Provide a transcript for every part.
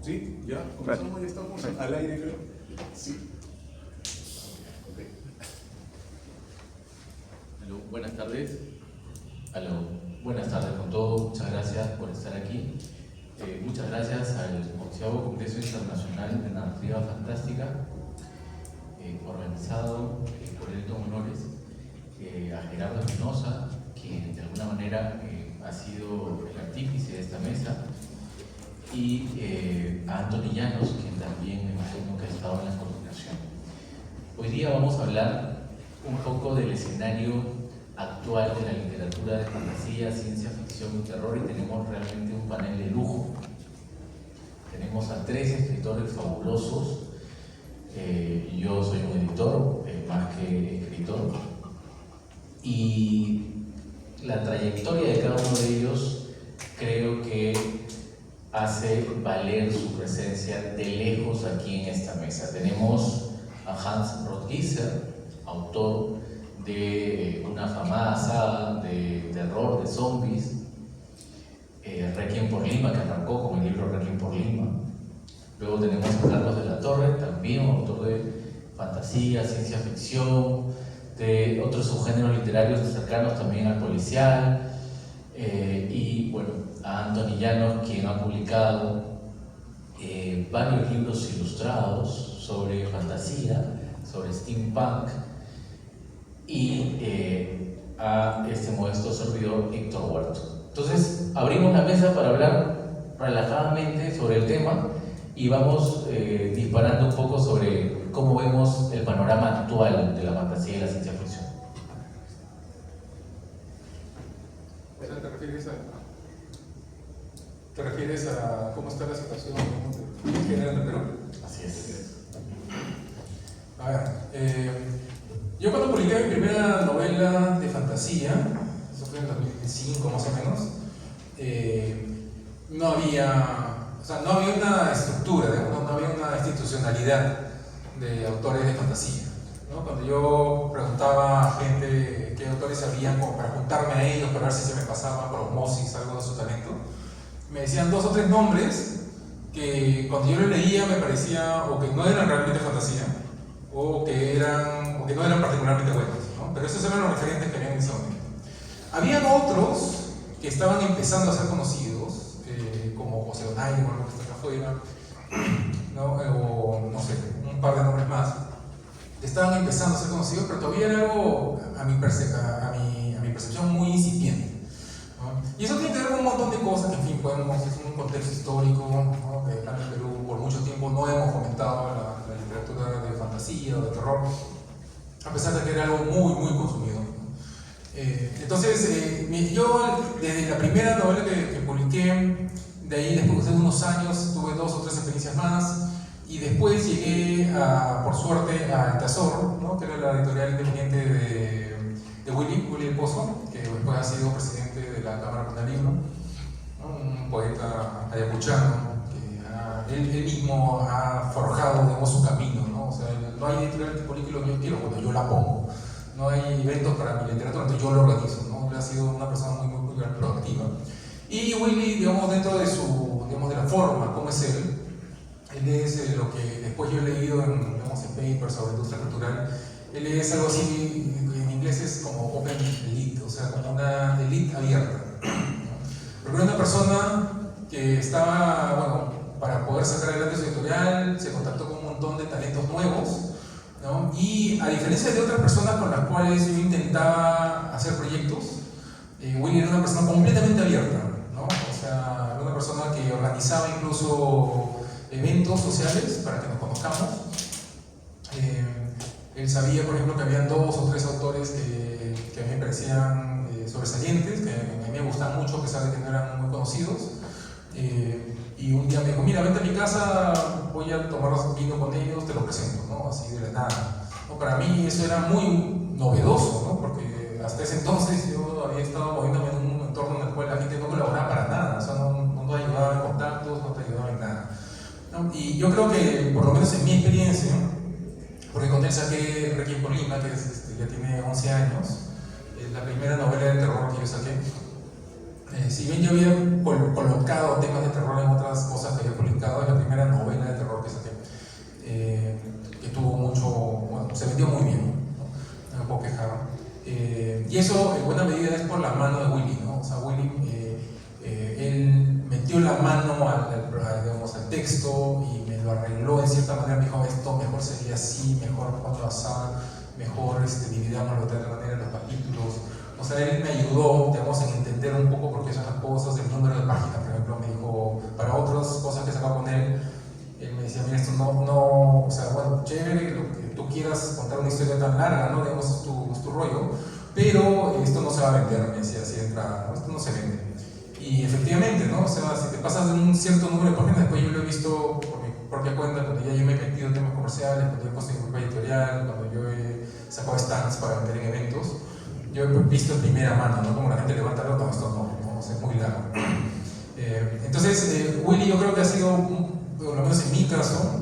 Sí, ya, comenzamos, ya estamos al aire, creo. Sí. Okay. Aló, buenas tardes. Aló, buenas tardes con todos. Muchas gracias por estar aquí. Muchas gracias al 11º Congreso Internacional de Narrativa Fantástica, organizado por Elton Honores, a Gerardo Espinosa, quien de alguna manera ha sido el artífice de esta mesa, y a Anthony Llanos, quien también me imagino que ha estado en la coordinación. Hoy día vamos a hablar un poco del escenario actual de la literatura de fantasía, ciencia ficción y terror, y tenemos realmente un panel de lujo. Tenemos a 3 escritores fabulosos. Yo soy un editor, más que escritor, y la trayectoria de cada uno de ellos creo que hace valer su presencia de lejos aquí en esta mesa. Tenemos a Hans Rothgiesser, autor de una afamada saga de terror, de zombies, Requiem por Lima, que arrancó con el libro Requiem por Lima. Luego tenemos a Carlos de la Torre, también autor de fantasía, ciencia ficción, de otros subgéneros literarios cercanos también al policial, y bueno, a Anthony Llanos, quien ha publicado varios libros ilustrados sobre fantasía, sobre steampunk, y a este modesto servidor Héctor Huerto. Entonces, abrimos la mesa para hablar relajadamente sobre el tema y vamos disparando un poco sobre cómo vemos el panorama actual de la fantasía y la ciencia ficción. ¿Te refieres a cómo está la situación en general en Perú? Así es. A ver, yo cuando publiqué mi primera novela de fantasía, eso fue en 2005 más o menos, no había una estructura, no había una institucionalidad de autores de fantasía, ¿no? Cuando yo preguntaba a gente qué autores habían como para juntarme a ellos, para ver si se me pasaba por osmosis algo de su talento, me decían 2 o 3 nombres que cuando yo lo leía me parecía o que no eran realmente fantasía o que no eran particularmente buenos, ¿no? Pero esos eran los referentes que habían en ese momento. Habían otros que estaban empezando a ser conocidos, como José Donaire, por ejemplo, que está acá afuera, ¿no? O no sé, un par de nombres más, que estaban empezando a ser conocidos, pero todavía era algo, a mi percepción, muy incipiente. Y eso tiene que ver con un montón de cosas que, en fin, es un contexto histórico, ¿no? Que acá en Perú por mucho tiempo no hemos fomentado la literatura de fantasía o de terror, a pesar de que era algo muy, muy consumido. Entonces, yo desde la primera novela que publiqué, de ahí después de unos años tuve 2 o 3 experiencias más, y después llegué, por suerte, a Altazor, ¿no? Que era la editorial independiente de Willy El Pozo, que después ha sido presidente de la Cámara Mundial del Libro, ¿no? Un poeta ayacuchano que él mismo ha forjado, digamos, su camino, ¿no? O sea, no hay editorial tipo que yo quiero, bueno, yo la pongo. No hay eventos para mi literatura, entonces yo lo organizo, ¿no? Él ha sido una persona muy proactiva. Y Willy, digamos, dentro de de la forma, como es él es lo que después yo he leído en papers sobre industria cultural. Él es algo así, en inglés es como open elite, o sea, como una elite abierta, ¿no? Porque era una persona que estaba, bueno, para poder sacar adelante su editorial, se contactó con un montón de talentos nuevos, ¿no? Y a diferencia de otras personas con las cuales yo intentaba hacer proyectos, Willy era una persona completamente abierta, ¿no? O sea, era una persona que organizaba incluso eventos sociales para que nos conozcamos. Él sabía, por ejemplo, que habían 2 o 3 autores que a mí me parecían sobresalientes, que a mí me gustan mucho, a pesar de que no eran muy conocidos. Y un día me dijo, mira, vente a mi casa, voy a tomar vino con ellos, te lo presento, ¿no? Así de la nada, ¿no? Para mí eso era muy novedoso, ¿no? Porque hasta ese entonces yo había estado moviéndome en un entorno en el cual la gente no colaboraba para nada, o sea, no te ayudaba en contactos, no te ayudaba en nada, ¿no? Y yo creo que, por lo menos en mi experiencia, porque con él saqué Requiem por Lima, que ya tiene 11 años, es la primera novela de terror que yo saqué. Si bien yo había colocado temas de terror en otras cosas que había publicado, es la primera metió la mano digamos, al texto y me lo arregló en cierta manera. Me dijo, esto mejor sería así, mejor cuando asá, mejor dividámoslo de tal manera los capítulos. O sea, él me ayudó, digamos, en entender un poco por qué son las cosas, el número de páginas, por ejemplo, me dijo, para otras cosas que sacaba con él me decía, mira, esto no, o sea, bueno, chévere, lo que tú quieras contar una historia tan larga, ¿no? Digamos, es tu rollo, pero esto no se va a vender, me decía así de entrada, ¿no? Esto no se vende. Y efectivamente, ¿no? O sea, si te pasas de un cierto número de páginas, después yo lo he visto por mi propia cuenta, cuando ya yo me he metido en temas comerciales, cuando yo he puesto en grupo editorial, cuando yo he sacado stands para vender en eventos, yo he visto en primera mano, ¿no? Como la gente levanta el otro, esto no, o sea, es muy largo. Entonces, Willy yo creo que ha sido, por lo menos en mi caso,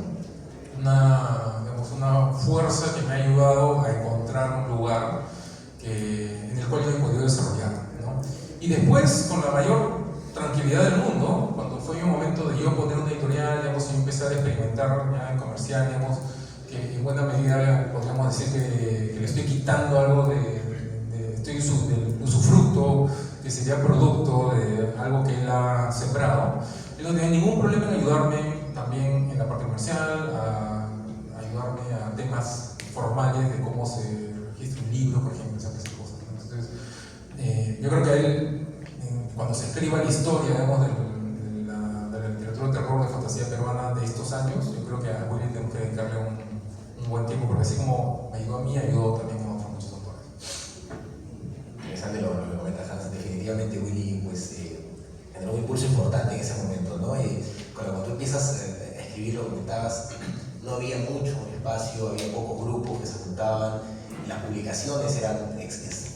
una fuerza que me ha ayudado a encontrar un lugar en el cual yo he podido desarrollar, ¿no? Y después, con la mayor tranquilidad del mundo, cuando fue un momento de yo poner una editorial, digamos, y empezar a experimentar ya en comercial, digamos, que en buena medida podríamos decir que le estoy quitando algo del usufructo, que sería producto de algo que él ha sembrado. Él no tiene ningún problema en ayudarme también en la parte comercial, a ayudarme a temas formales de cómo se registra un libro, por ejemplo, esas cosas. Entonces, yo creo que él, cuando se escriba la historia, digamos, de la literatura de terror, de fantasía peruana de estos años, yo creo que a Willy tengo que dedicarle un buen tiempo, porque así como me ayudó a mí, ayudó también a otros muchos autores. Interesante lo que comenta Hans. Definitivamente Willy pues, generó un impulso importante en ese momento, ¿no? Cuando tú empiezas a escribir, lo comentabas, no había mucho espacio, había pocos grupos que se juntaban, las publicaciones eran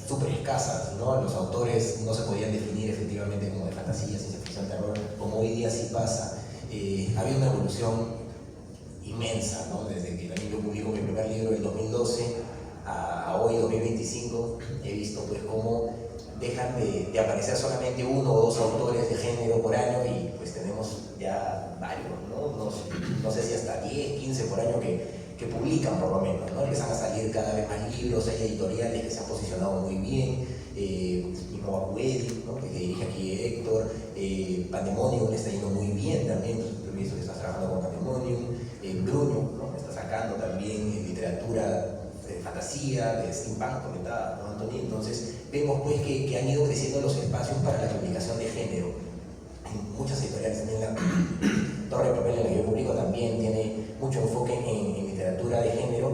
súper escasas, ¿no? Los autores no se podían definir efectivamente como de fantasía, ciencia ficción, terror, como hoy día sí pasa. Había una evolución inmensa, ¿no? Desde que yo publico mi primer libro en 2012 a hoy, 2025, he visto pues cómo dejan de aparecer solamente uno o dos autores de género por año y pues tenemos ya varios, ¿no? No sé si hasta 10, 15 por año que publican por lo menos, ¿no? Empiezan a salir cada vez más libros, hay editoriales que se han posicionado muy bien, mismo Acuedi, ¿no? Que dirige aquí Héctor, Pandemonium le está yendo muy bien también, tú he visto que estás trabajando con Pandemonium, Bruno, ¿no? Está sacando también literatura de fantasía, de steampunk, comentaba, ¿no, Antonio? Entonces vemos pues que han ido creciendo los espacios para la publicación de género. En muchas editoriales, también la Torre de Papel en la que yo publico también tiene mucho enfoque en literatura de género,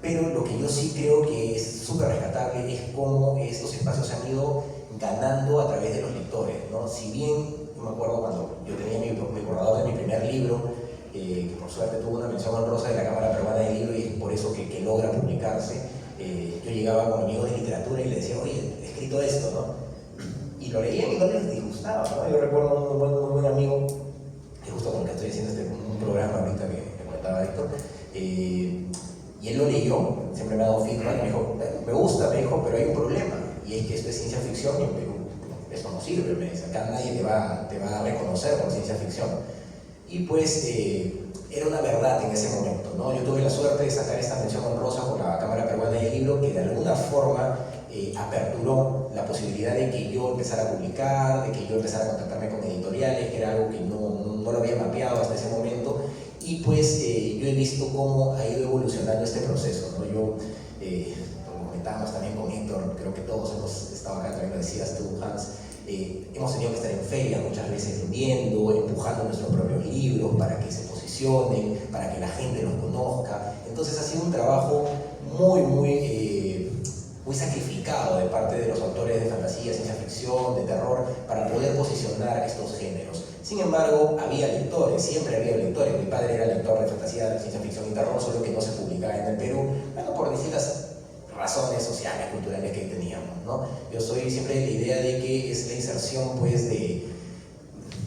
pero lo que yo sí creo que es súper rescatable es cómo estos espacios se han ido ganando a través de los lectores, ¿no? Si bien, yo me acuerdo cuando yo tenía mi borrador de mi primer libro, que por suerte tuvo una mención honrosa de la Cámara Peruana del Libro y es por eso que logra publicarse, yo llegaba con amigos de literatura y le decía, oye, he escrito esto, ¿no? Y lo leían y no les disgustaba, ¿no? Yo recuerdo un muy buen amigo, que justo con el que estoy haciendo un programa ahorita que comentaba Héctor, y él lo leyó, siempre me ha dado feedback, me dijo, me gusta, me dijo, pero hay un problema, y es que esto es ciencia ficción y en Perú esto no sirve, me dice, acá nadie te va a reconocer por ciencia ficción. Y pues era una verdad en ese momento, ¿no? Yo tuve la suerte de sacar esta mención honrosa por la Cámara Peruana del Libro, que de alguna forma aperturó la posibilidad de que yo empezara a publicar, de que yo empezara a contactarme con editoriales, que era algo que no lo había mapeado hasta ese momento, y pues yo he visto cómo ha ido evolucionando este proceso, ¿no? Yo, como comentábamos también con Héctor, creo que todos hemos estado acá, también lo decías tú, Hans, hemos tenido que estar en ferias muchas veces vendiendo, empujando nuestros propios libros para que se posicionen, para que la gente los conozca. Entonces ha sido un trabajo muy sacrificado de parte de los autores de fantasía, ciencia ficción, de terror, para poder posicionar estos géneros. Sin embargo, había lectores, siempre había lectores. Mi padre era lector de fantasía, de ciencia ficción y terror, solo que no se publicaba en el Perú, bueno, por distintas razones sociales, culturales que teníamos, ¿no? Yo soy siempre de la idea de que es la inserción, pues, de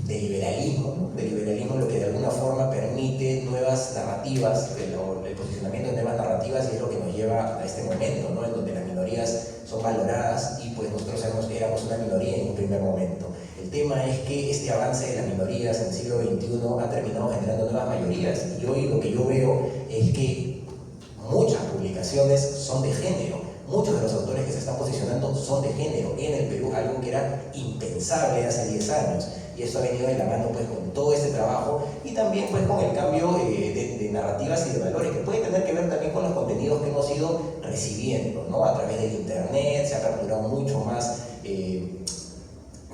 liberalismo, ¿no? De liberalismo, lo que de alguna forma permite nuevas narrativas, el posicionamiento de nuevas narrativas, y es lo que nos lleva a este momento, ¿no? En donde las minorías son valoradas y pues nosotros éramos una minoría en un primer momento. El tema es que este avance de las minorías en el siglo XXI ha terminado generando nuevas mayorías, y hoy lo que yo veo es que muchas publicaciones son de género. Muchos de los autores que se están posicionando son de género en el Perú, algo que era impensable hace 10 años. Y y esto ha venido de la mano pues con todo este trabajo y también pues con el cambio de narrativas y de valores que puede tener que ver también con los contenidos que hemos ido recibiendo, ¿no? A través del internet se ha capturado mucho más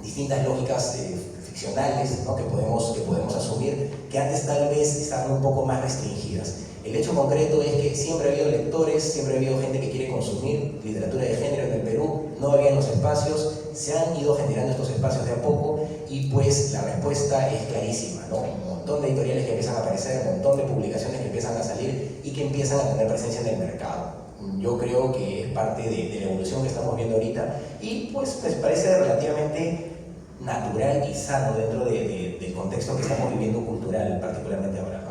distintas lógicas ficcionales, ¿no? que podemos asumir, que antes tal vez estaban un poco más restringidas. El hecho concreto es que siempre ha habido lectores, siempre ha habido gente que quiere consumir literatura de género en el Perú, no había los espacios, se han ido generando estos espacios de a poco y pues la respuesta es clarísima, ¿no? Un montón de editoriales que empiezan a aparecer, un montón de publicaciones que empiezan a salir y que empiezan a tener presencia en el mercado. Yo creo que es parte de la evolución que estamos viendo ahorita y pues parece relativamente natural y sano dentro del contexto que estamos viviendo cultural, particularmente ahora, ¿no?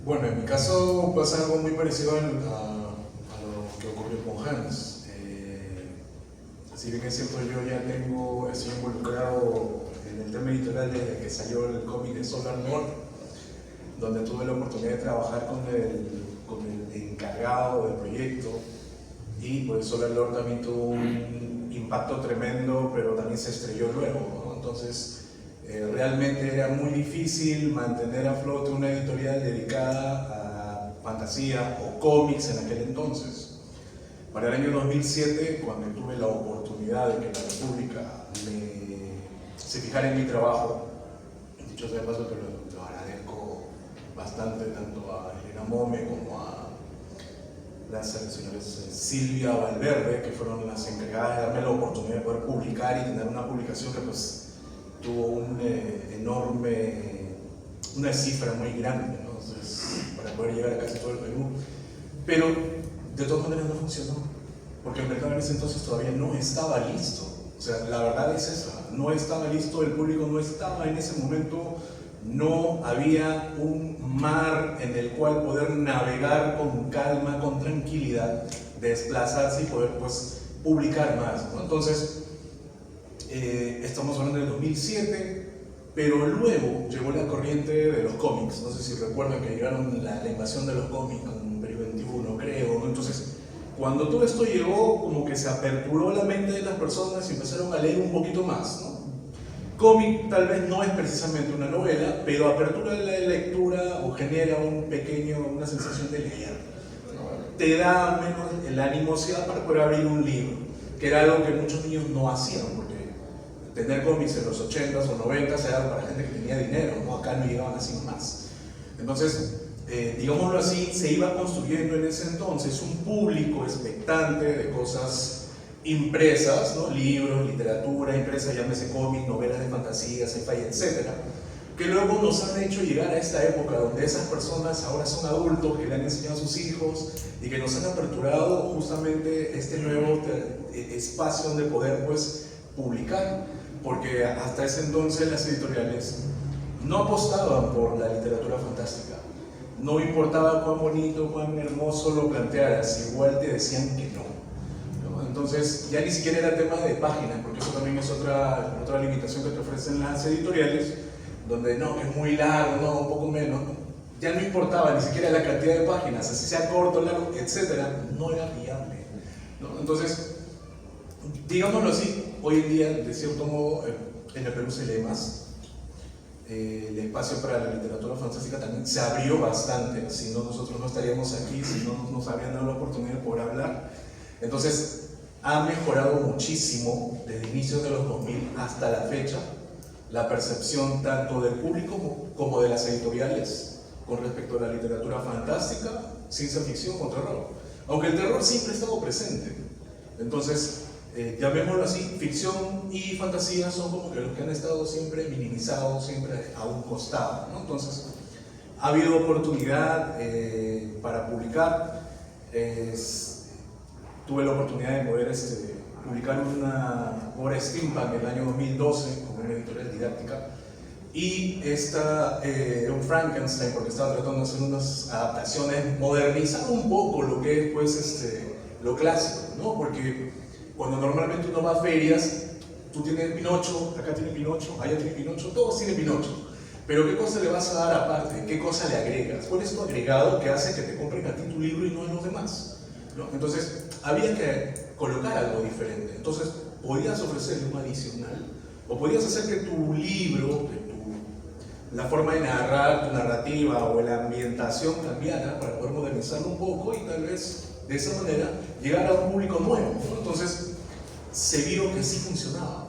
Bueno, en mi caso pasa algo muy parecido a lo que ocurrió con Hans. Si bien es cierto, yo ya estoy involucrado en el tema editorial desde que salió el cómic de Solar North, donde tuve la oportunidad de trabajar con el encargado del proyecto, y pues Solar Lord también tuvo un impacto tremendo, pero también se estrelló luego, ¿no? Entonces realmente era muy difícil mantener a flote una editorial dedicada a fantasía o cómics en aquel entonces. Para el año 2007, cuando tuve la oportunidad de que la República se fijara en mi trabajo, dicho sea de paso que lo agradezco bastante tanto a Elena Mome como a las señoras Silvia Valverde, que fueron las encargadas de darme la oportunidad de poder publicar y tener una publicación que pues tuvo una cifra muy grande, ¿no? Entonces, para poder llegar a casi todo el Perú. Pero de todas maneras no funcionó, porque el mercado en ese entonces todavía no estaba listo. O sea, la verdad es esa, no estaba listo, el público no estaba en ese momento, no había un mar en el cual poder navegar con calma, con tranquilidad, desplazarse y poder pues publicar más, ¿no? Entonces, estamos hablando del 2007, pero luego llegó la corriente de los cómics. No sé si recuerdan que llegaron la invasión de los cómics con Perú 21, creo, ¿no? Entonces, cuando todo esto llegó, como que se aperturó la mente de las personas y empezaron a leer un poquito más, ¿no? Cómic tal vez no es precisamente una novela, pero apertura la lectura o genera una sensación de leer, ¿no? Te da menos la animosidad para poder abrir un libro, que era algo que muchos niños no hacían, porque tener cómics en los 80s o 90s era para gente que tenía dinero, ¿no? Acá no llegaban así más. Entonces, digámoslo así, se iba construyendo en ese entonces un público expectante de cosas impresas, ¿no? Libros, literatura impresa, llámese cómics, novelas de fantasía, sci-fi, etc., que luego nos han hecho llegar a esta época donde esas personas ahora son adultos, que le han enseñado a sus hijos y que nos han aperturado justamente este nuevo espacio donde poder pues publicar, porque hasta ese entonces las editoriales no apostaban por la literatura fantástica, no importaba cuán bonito, cuán hermoso lo plantearas, igual te decían que no. Entonces ya ni siquiera era tema de páginas, porque eso también es otra limitación que te ofrecen las editoriales, donde no, que es muy largo, no, un poco menos, ya no importaba ni siquiera la cantidad de páginas, así sea corto, largo, etcétera, no era viable, ¿no? Entonces, digámoslo así, hoy en día, de cierto modo, en el Perú se lee más. El espacio para la literatura fantástica también se abrió bastante, si no nosotros no estaríamos aquí, si no nos habrían dado la oportunidad de poder hablar. Entonces, ha mejorado muchísimo desde inicios de los 2000 hasta la fecha la percepción tanto del público como de las editoriales con respecto a la literatura fantástica, ciencia ficción o terror. Aunque el terror siempre ha estado presente. Entonces, llamémoslo así, ficción y fantasía son como que los que han estado siempre minimizados, siempre a un costado, ¿no? Entonces, ha habido oportunidad para publicar. Tuve la oportunidad de poder publicar una obra steampunk en el año 2012 como una editorial didáctica, y un Frankenstein, porque estaba tratando de hacer unas adaptaciones, modernizando un poco lo que es pues, lo clásico, ¿no? Porque cuando normalmente uno va a ferias, tú tienes Pinocho, acá tiene Pinocho, allá tiene Pinocho, todos tienen Pinocho. Pero ¿qué cosa le vas a dar aparte? ¿Qué cosa le agregas? ¿Cuál es tu agregado que hace que te compren a ti tu libro y no a los demás? ¿No? Entonces, había que colocar algo diferente. Entonces, podías ofrecerle un adicional O podías hacer que tu libro, la forma de narrar, tu narrativa o la ambientación cambiara para poder modernizarlo un poco y tal vez de esa manera llegar a un público nuevo, ¿no? Entonces se vio que sí funcionaba.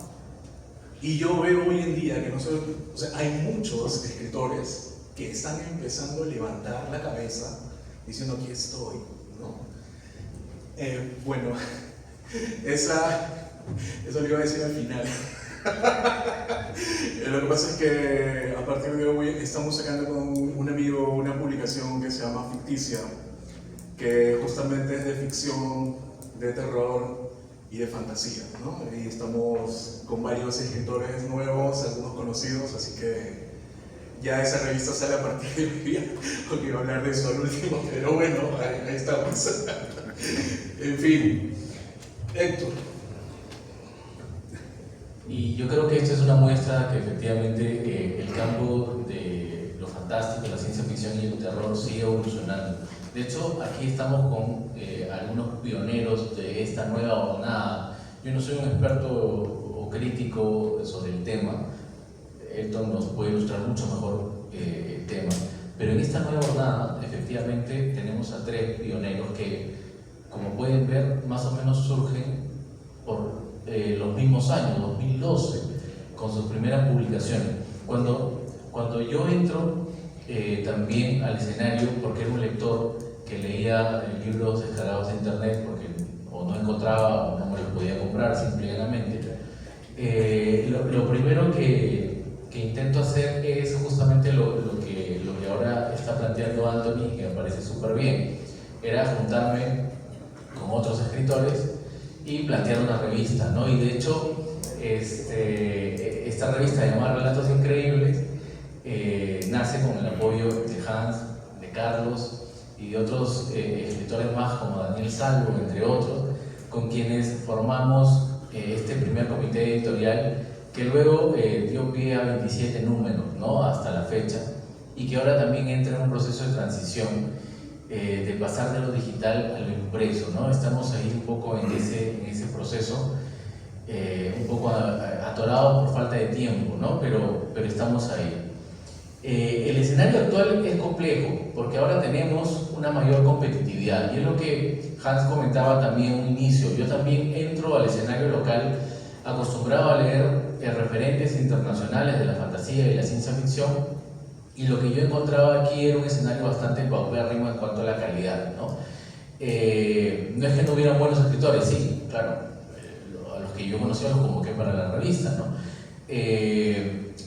Y yo veo hoy en día que no solo, o sea, hay muchos escritores que están empezando a levantar la cabeza diciendo aquí estoy, ¿no? Bueno, eso lo iba a decir al final. Lo que pasa es que a partir de hoy estamos sacando con un amigo una publicación que se llama Ficticia, que justamente es de ficción, de terror y de fantasía, ¿no? Y estamos con varios escritores nuevos, algunos conocidos, así que ya esa revista sale a partir de hoy día, porque iba a hablar de eso al último, pero bueno, ahí estamos. En fin, Héctor. Y yo creo que esta es una muestra que efectivamente el campo de lo fantástico, la ciencia ficción y el terror sigue evolucionando. De hecho, aquí estamos con algunos pioneros de esta nueva jornada. Yo no soy un experto o crítico sobre el tema, Héctor nos puede ilustrar mucho mejor el tema, pero en esta nueva jornada efectivamente tenemos a 3 pioneros que, como pueden ver, más o menos surgen por los mismos años, 2012, con sus primeras publicaciones. Cuando yo entro también al escenario, porque era un lector que leía libros descargados de internet, porque o no encontraba o no me los podía comprar simplemente, lo primero que intento hacer es justamente lo que ahora está planteando Anthony, que me parece súper bien, era juntarme con otros escritores y plantear una revista, ¿no? Y de hecho, esta revista llamada Relatos Increíbles nace con el apoyo de Hans, de Carlos y de otros escritores más como Daniel Salvo, entre otros, con quienes formamos este primer comité editorial que luego dio pie a 27 números, ¿no? Hasta la fecha, y que ahora también entra en un proceso de transición de pasar de lo digital a lo impreso, ¿no? Estamos ahí un poco en ese proceso, un poco atorados por falta de tiempo, ¿no? Pero estamos ahí. El escenario actual es complejo porque ahora tenemos una mayor competitividad y es lo que Hans comentaba también en un inicio. Yo también entro al escenario local acostumbrado a leer referentes internacionales de la fantasía y la ciencia ficción, y lo que yo encontraba aquí era un escenario bastante paupérrimo en cuanto a la calidad, ¿no? No es que no hubieran buenos escritores, sí, claro, a los que yo conocía los convoqué para la revista, ¿no?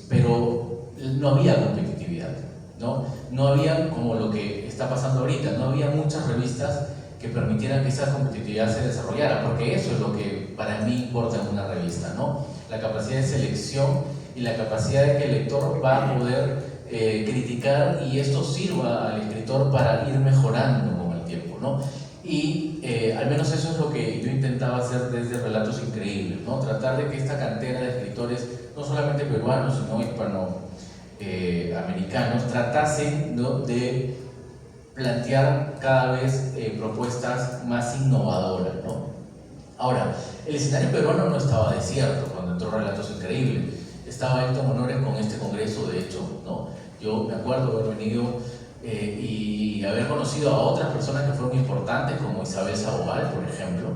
Pero no había competitividad, ¿no? No había, como lo que está pasando ahorita, no había muchas revistas que permitieran que esa competitividad se desarrollara, porque eso es lo que para mí importa en una revista, ¿no? La capacidad de selección y la capacidad de que el lector va a poder criticar y esto sirva al escritor para ir mejorando con el tiempo, ¿no? Y al menos eso es lo que yo intentaba hacer desde Relatos Increíbles, ¿no? Tratar de que esta cantera de escritores, no solamente peruanos, sino hispanoamericanos, tratasen, ¿no?, de plantear cada vez propuestas más innovadoras, ¿no? Ahora, el escenario peruano no estaba desierto cuando entró Relatos Increíbles. Estaba Héctor Honores con este congreso, de hecho, ¿no? Yo me acuerdo haber venido y haber conocido a otras personas que fueron importantes, como Isabel Sabogal, por ejemplo.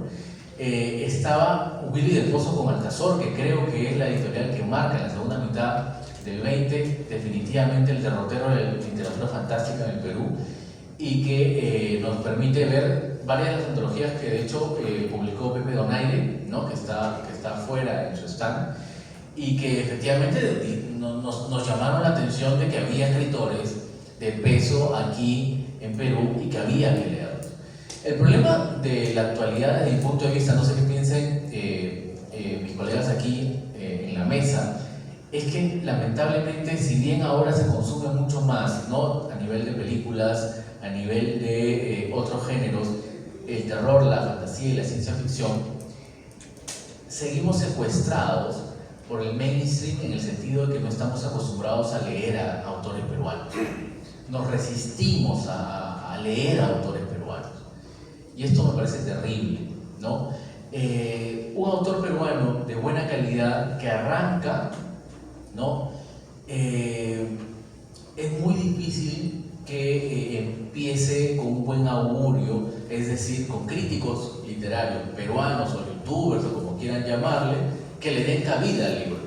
Estaba Willy del Pozo con Altazor, que creo que es la editorial que marca en la segunda mitad del 20 definitivamente el derrotero de la literatura fantástica en el Perú, y que nos permite ver varias de las antologías que de hecho publicó Pepe Donaire, ¿no?, que está afuera en su stand, y que efectivamente nos llamaron la atención de que había escritores de peso aquí en Perú y que había que leerlos. El problema de la actualidad desde mi punto de vista, no sé qué piensen mis colegas aquí en la mesa, es que lamentablemente, si bien ahora se consume mucho más, ¿no?, a nivel de películas, a nivel de otros géneros, el terror, la fantasía y la ciencia ficción, seguimos secuestrados por el mainstream en el sentido de que no estamos acostumbrados a leer a autores peruanos. Nos resistimos a leer a autores peruanos. Y esto me parece terrible, ¿no? un autor peruano de buena calidad que arranca, ¿no? Es muy difícil que empiece con un buen augurio, es decir, con críticos literarios peruanos o youtubers o como quieran llamarle, que le den cabida al libro.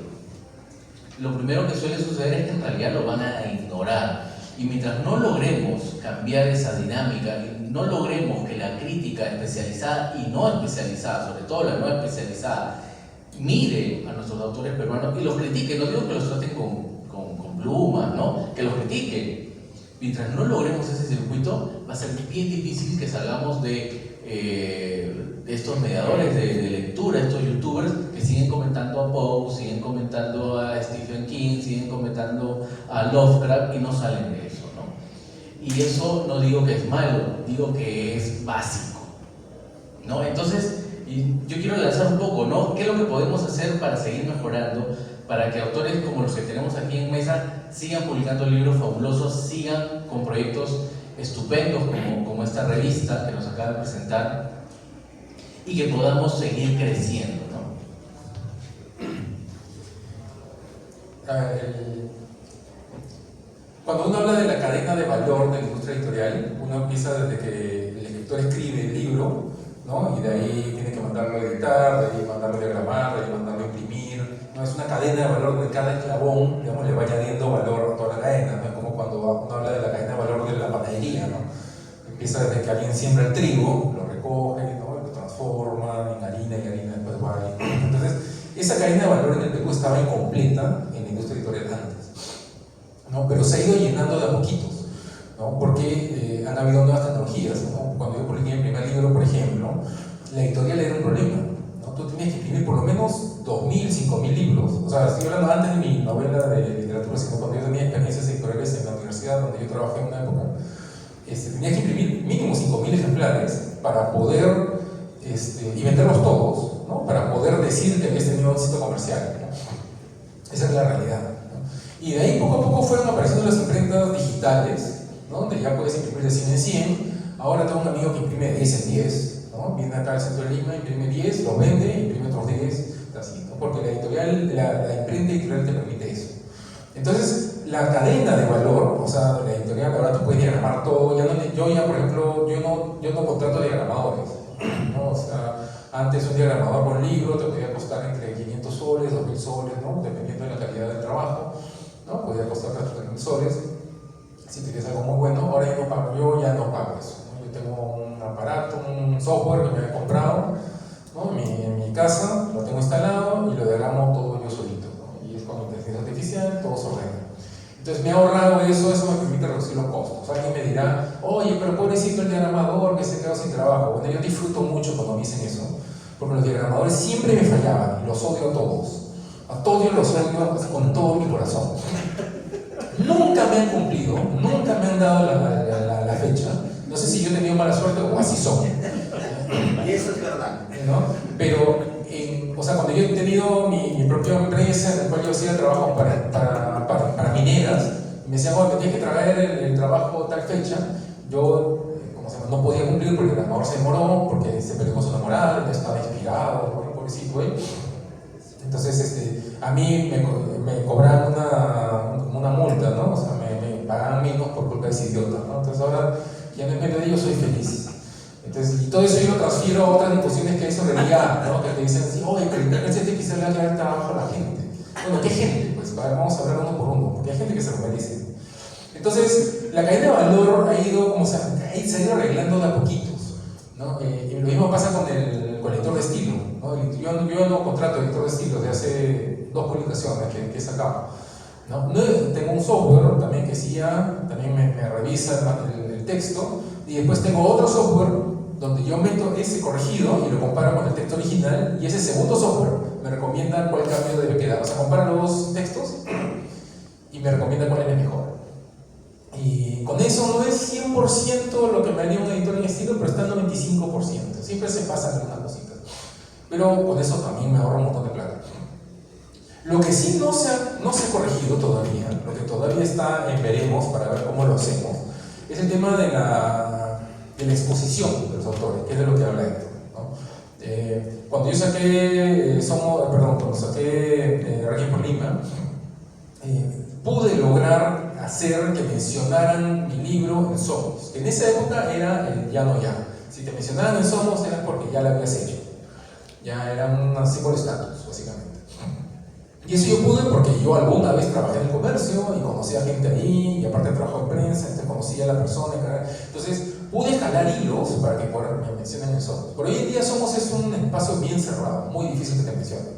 Lo primero que suele suceder es que en realidad lo van a ignorar. Y mientras no logremos cambiar esa dinámica, y no logremos que la crítica especializada y no especializada, sobre todo la no especializada, mire a nuestros autores peruanos y los critique, no digo que los traten con plumas, ¿no? Que los critique. Mientras no logremos ese circuito, va a ser bien difícil que salgamos de estos mediadores de lectura, estos youtubers que siguen comentando a Poe, siguen comentando a Stephen King, siguen comentando a Lovecraft y no salen de eso, ¿no? Y eso no digo que es malo, digo que es básico, ¿no? Entonces, yo quiero lanzar un poco, ¿no? ¿Qué es lo que podemos hacer para seguir mejorando? Para que autores como los que tenemos aquí en mesa sigan publicando libros fabulosos, sigan con proyectos estupendos como esta revista que nos acaba de presentar y que podamos seguir creciendo, ¿no? Cuando uno habla de la cadena de valor de la industria editorial, uno empieza desde que el escritor escribe el libro, ¿no? Y de ahí tiene que mandarlo a editar, de ahí mandarlo a diagramar, de ahí mandarlo a imprimir, ¿no? Es una cadena de valor donde cada eslabón, digamos, le va añadiendo valor a toda la cadena, ¿no? Es como cuando uno habla de la cadena de valor de la panadería, ¿no? Empieza desde que alguien siembra el trigo, lo recoge, ¿no? Lo transforma en harina y harina después va ahí. Entonces, esa cadena de valor en el Perú estaba incompleta en la industria editorial antes, ¿no? Pero se ha ido llenando de a poquitos, ¿no? Porque han habido nuevas tecnologías, ¿no? Cuando yo publiqué mi primer libro, por ejemplo, la editorial era un problema, ¿no? Tú tenías que escribir por lo menos 2.000, 5.000 libros. O sea, estoy hablando antes de mi novela de literatura, sino cuando yo tenía experiencias editoriales en la universidad donde yo trabajé en una época. Tenías que imprimir mínimo 5.000 ejemplares para poder y venderlos todos, ¿no? Para poder decir que habías tenido éxito comercial, ¿no? Esa es la realidad, ¿no? Y de ahí poco a poco fueron apareciendo las imprentas digitales, ¿no? Donde ya puedes imprimir de 100 en 100. Ahora tengo un amigo que imprime de 10 en 10, ¿no? Viene acá al centro de Lima, imprime 10, los vende, imprime otros 10, así, ¿no? Porque la editorial, la imprenta editorial te permite eso. Entonces, la cadena de valor, o sea, la editorial, ahora tú puedes diagramar todo. Yo ya, por ejemplo, yo no contrato diagramadores, ¿no? O sea, antes un diagramador por libro te podía costar entre 500 soles, 2.000 soles, ¿no? Dependiendo de la calidad del trabajo, ¿no? Podía costar hasta 3.000 soles, si querías algo muy bueno. Ahora yo ya no pago eso, ¿no? Yo tengo un aparato, un software que me he comprado, ¿no? En mi casa, lo tengo instalado y lo diagramo todo yo solito, ¿no? Y es con inteligencia artificial, todo se ordena. Entonces me he ahorrado eso me permite reducir los costos. Alguien me dirá, oye, pero pobrecito el diagramador que se quedó sin trabajo. Bueno, yo disfruto mucho cuando me dicen eso, porque los diagramadores siempre me fallaban y los odio a todos. A todos los odio con todo mi corazón. Nunca me han cumplido, nunca me han dado la fecha. No sé si yo he tenido mala suerte o así son. Y eso es verdad, ¿no? Pero, o sea, cuando yo he tenido mi propia empresa en la cual yo hacía trabajo para mineras, me decían, oh, me tienes que traer el trabajo tal fecha, yo, como se llama, no podía cumplir porque el diagramador se demoró, porque se peleó con su enamorada, ya estaba inspirado, pobrecito él. Entonces, a mí me cobraban una multa, ¿no? O sea, me pagaban menos por culpa de ese idiota, ¿no? Entonces ahora, ya en el medio de ello soy feliz. Entonces, y todo eso yo lo transfiero a otras discusiones que hay sobre el IA, ¿no? Que te dicen así, oye, pero la inteligencia artificial le va a dar trabajo a la gente. Bueno, ¿qué gente? Pues vamos a hablar uno por uno, porque hay gente que se lo merece. Entonces, la cadena de valor ha ido, se ha ido arreglando de a poquitos, ¿no? Y lo mismo pasa con el lector de estilo, ¿no? Yo no contrato lector de estilo de hace 2 publicaciones que he sacado, ¿no? Tengo un software también que sí también me revisa el texto, y después tengo otro software donde yo meto ese corregido y lo comparo con el texto original, y ese segundo software me recomienda cuál cambio debe quedar. O sea, compara los textos y me recomienda cuál es mejor. Y con eso no es 100% lo que me haría un editor en estilo, pero está en 95%. Siempre se pasan algunas cositas. Pero con eso también me ahorro un montón de plata. Lo que sí no se ha corregido todavía, lo que todavía está en veremos para ver cómo lo hacemos, es el tema de la exposición de los autores, que es de lo que habla Héctor, ¿no? Cuando yo saqué cuando saqué Requiem por Lima, pude lograr hacer que mencionaran mi libro en Somos, que en esa época era el ya no ya. Si te mencionaban en Somos era porque ya lo habías hecho, ya era un símbolo de estatus, básicamente. Y eso yo pude porque yo alguna vez trabajé en el comercio y conocía gente ahí, y aparte trabajo en prensa, entonces conocía a la persona, entonces pude jalar hilos para que me mencionen en Somos. Pero hoy en día Somos es un espacio bien cerrado, muy difícil que te mencionen,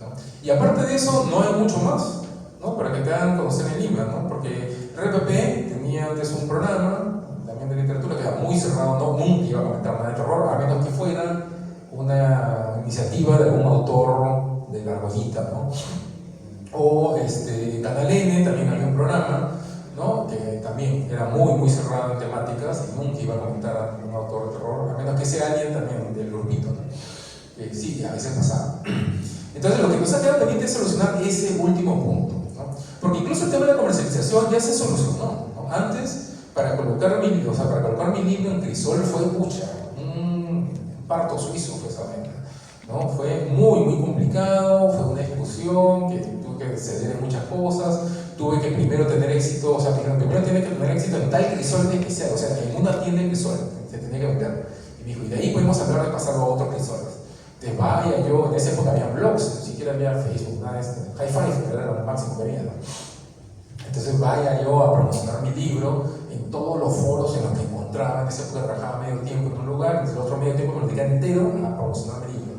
¿no? Y aparte de eso, no hay mucho más, ¿no? Para que te hagan conocer en Lima, ¿no? Porque RPP tenía antes un programa también de literatura que era muy cerrado, nunca iba a comentar nada de terror, a menos que fuera una iniciativa de algún autor de la Argollita, ¿no? O Canal N también había un programa, ¿no? Que también era muy cerrado en temáticas y nunca iba a comentar a un autor de terror, a menos que sea alguien también del grupito, ¿no? Sí, a veces pasaba. Entonces lo que nos ha quedado pendiente es solucionar ese último punto, ¿no? Porque incluso el tema de la comercialización ya se solucionó, ¿no? Antes, para colocar mi libro en Crisol fue un parto suizo, fue esa venta, ¿no? Fue muy complicado, fue una discusión que tuve que ceder en muchas cosas, tuve que primero tener éxito, o sea, primero tiene que tener éxito en tal Crisol de especial, o sea, que en una tienda en Crisol se tenía que vender. Y me dijo, y de ahí podemos hablar de pasarlo a otros Crisoles. Entonces vaya, yo en esa época había blogs, ni siquiera había Facebook, nada de esto, High Five, que era lo máximo que había, ¿no? Entonces vaya yo a promocionar mi libro en todos los foros en los que encontraba. En esa época trabajaba medio tiempo en un lugar, entonces el otro medio tiempo me lo dedicaba entero a promocionar mi libro.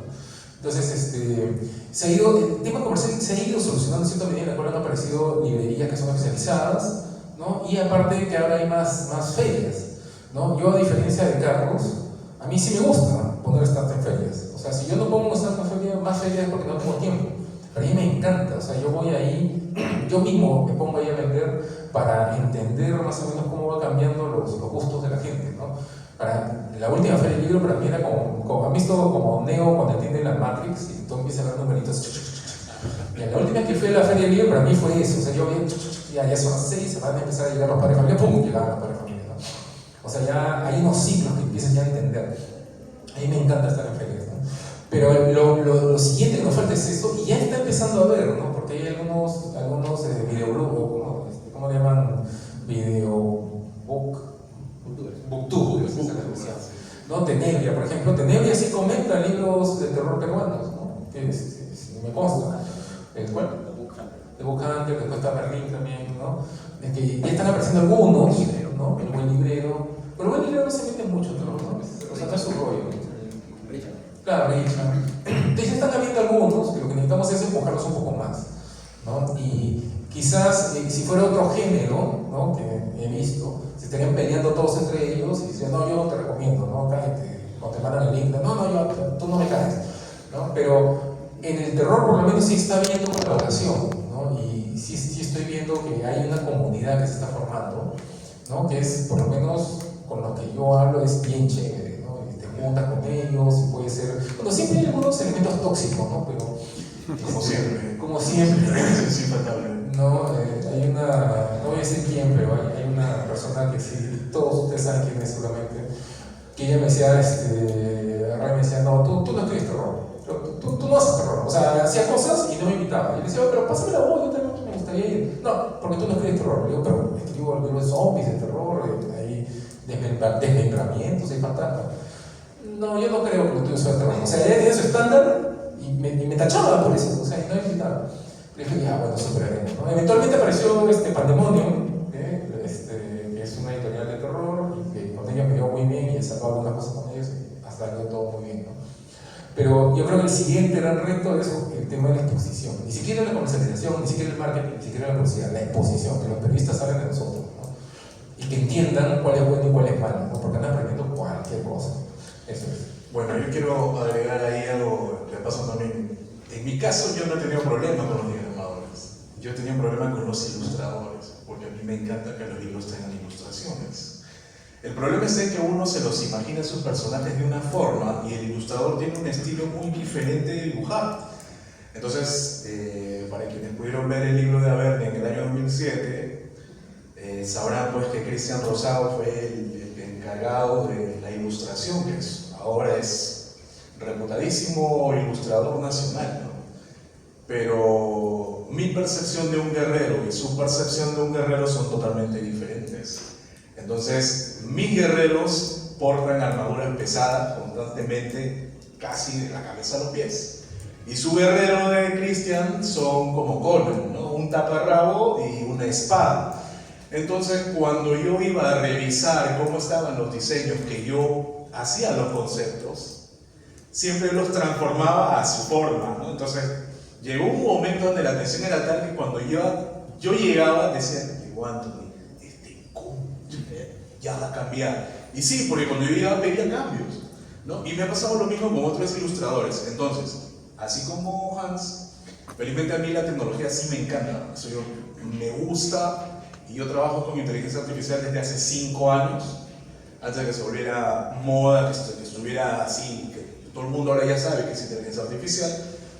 Entonces, el tema comercial se ha ido solucionando en cierta medida, en la cual han aparecido librerías que son especializadas, ¿no? Y aparte que ahora hay más ferias, ¿no? Yo, a diferencia de Carlos, a mí sí me gusta poner stand en ferias. O sea, si yo no pongo un stand en feria, más ferias es porque no tengo tiempo. Pero a mí me encanta, o sea, yo voy ahí, yo mismo me pongo ahí a vender para entender más o menos cómo va cambiando los gustos de la gente, ¿no? La última feria del libro para mí era como ¿han visto como Neo cuando entiende la Matrix y tú empiezas a ver numeritos? Y la última que fue la feria del libro para mí fue eso, o sea, yo vi, ya son las 6, se van a empezar a llegar los padres de familia, ¡pum! Llegaban los padres de familia, ¿no? O sea, ya hay unos ciclos que empiezas ya a entender. A mí me encanta estar en ferias, ¿no? Pero lo siguiente que nos falta es eso, y ya está empezando a ver, ¿no? Porque hay algunos videoblogs, ¿cómo le llaman? Booktubers, ¿no? Tenebria, por ejemplo. Tenebria sí comenta libros de terror peruanos, ¿no? Que me consta. ¿Cuál? The Book Hunter, después está Merlín también, ¿no? Que ya están apareciendo algunos, ¿no? El Buen Librero. Pero el Buen Librero no se mete mucho terror, ¿no? O sea, no es su rollo. Claro, entonces están habiendo algunos que lo que necesitamos es empujarlos un poco más, ¿no? Y quizás si fuera otro género, ¿no? Que he visto, se estarían peleando todos entre ellos y dicen, no, yo no te recomiendo, no, cállate, cuando te mandan el link, no, tú no me caes, ¿no? Pero en el terror por lo menos sí está habiendo colaboración, ¿no? Y sí estoy viendo que hay una comunidad que se está formando, ¿no? Que es, por lo menos con lo que yo hablo, es bien chévere. Junta con ellos y puede ser. Bueno, siempre hay algunos elementos tóxicos, ¿no? Pero. Como siempre. Como siempre. Sí, infaltable. No, hay una. No voy a decir quién, pero hay una persona que sí, todos ustedes saben quién es seguramente. Que ella me decía, Ray me decía, no, tú no escribes terror. Tú no haces terror. O sea, hacía cosas y no me invitaba. Y le decía, pero pásame la voz, yo también me gustaría ir. No, porque tú no escribes terror. Le digo, pero escribo libros de zombies, de terror, hay desmembramientos, hay fantasmas. No, yo no creo que lo tuyo sea terror. O sea, ella tenía su estándar y me tachaba por eso. O sea, y no me invitaba. Le dije, ya, bueno, superaremos, ¿no? Eventualmente apareció Pandemonium, que es una editorial de terror, y que con ella me dio muy bien y he sacado algunas cosas con ellos y hasta salió todo muy bien, ¿no? Pero yo creo que el siguiente gran reto es el tema de la exposición. Ni siquiera la comercialización, ni siquiera el marketing, ni siquiera la publicidad, la exposición, que los periodistas hablen de nosotros, ¿no? Y que entiendan cuál es bueno y cuál es malo, ¿no? Porque andan aprendiendo cualquier cosa. Eso es. Bueno, yo quiero agregar ahí algo que pasa también. En mi caso, yo no he tenido problema con los diagramadores. Yo he tenido un problema con los ilustradores, porque a mí me encanta que los libros tengan ilustraciones. El problema es que uno se los imagina a sus personajes de una forma y el ilustrador tiene un estilo muy diferente de dibujar. Entonces, para quienes pudieron ver el libro de Averne en el año 2007, sabrán pues que Cristian Rosado fue el encargado de la ilustración, que ahora es reputadísimo ilustrador nacional, ¿no? Pero mi percepción de un guerrero y su percepción de un guerrero son totalmente diferentes. Entonces, mis guerreros portan armaduras pesadas constantemente, casi de la cabeza a los pies. Y su guerrero de Christian son como Conan, ¿no? Un taparrabo y una espada. Entonces, cuando yo iba a revisar cómo estaban los diseños que yo hacía los conceptos, siempre los transformaba a su forma, ¿no? Entonces, llegó un momento donde la tensión era tal que cuando yo llegaba, decía, digo, Anthony, ya va a cambiar. Y sí, porque cuando yo llegaba pedía cambios, ¿no? Y me ha pasado lo mismo con otros ilustradores. Entonces, así como Hans, felizmente a mí la tecnología sí me encanta, eso yo, me gusta, y yo trabajo con inteligencia artificial desde hace 5 años, antes de que se volviera moda, que estuviera así, que todo el mundo ahora ya sabe que es inteligencia artificial,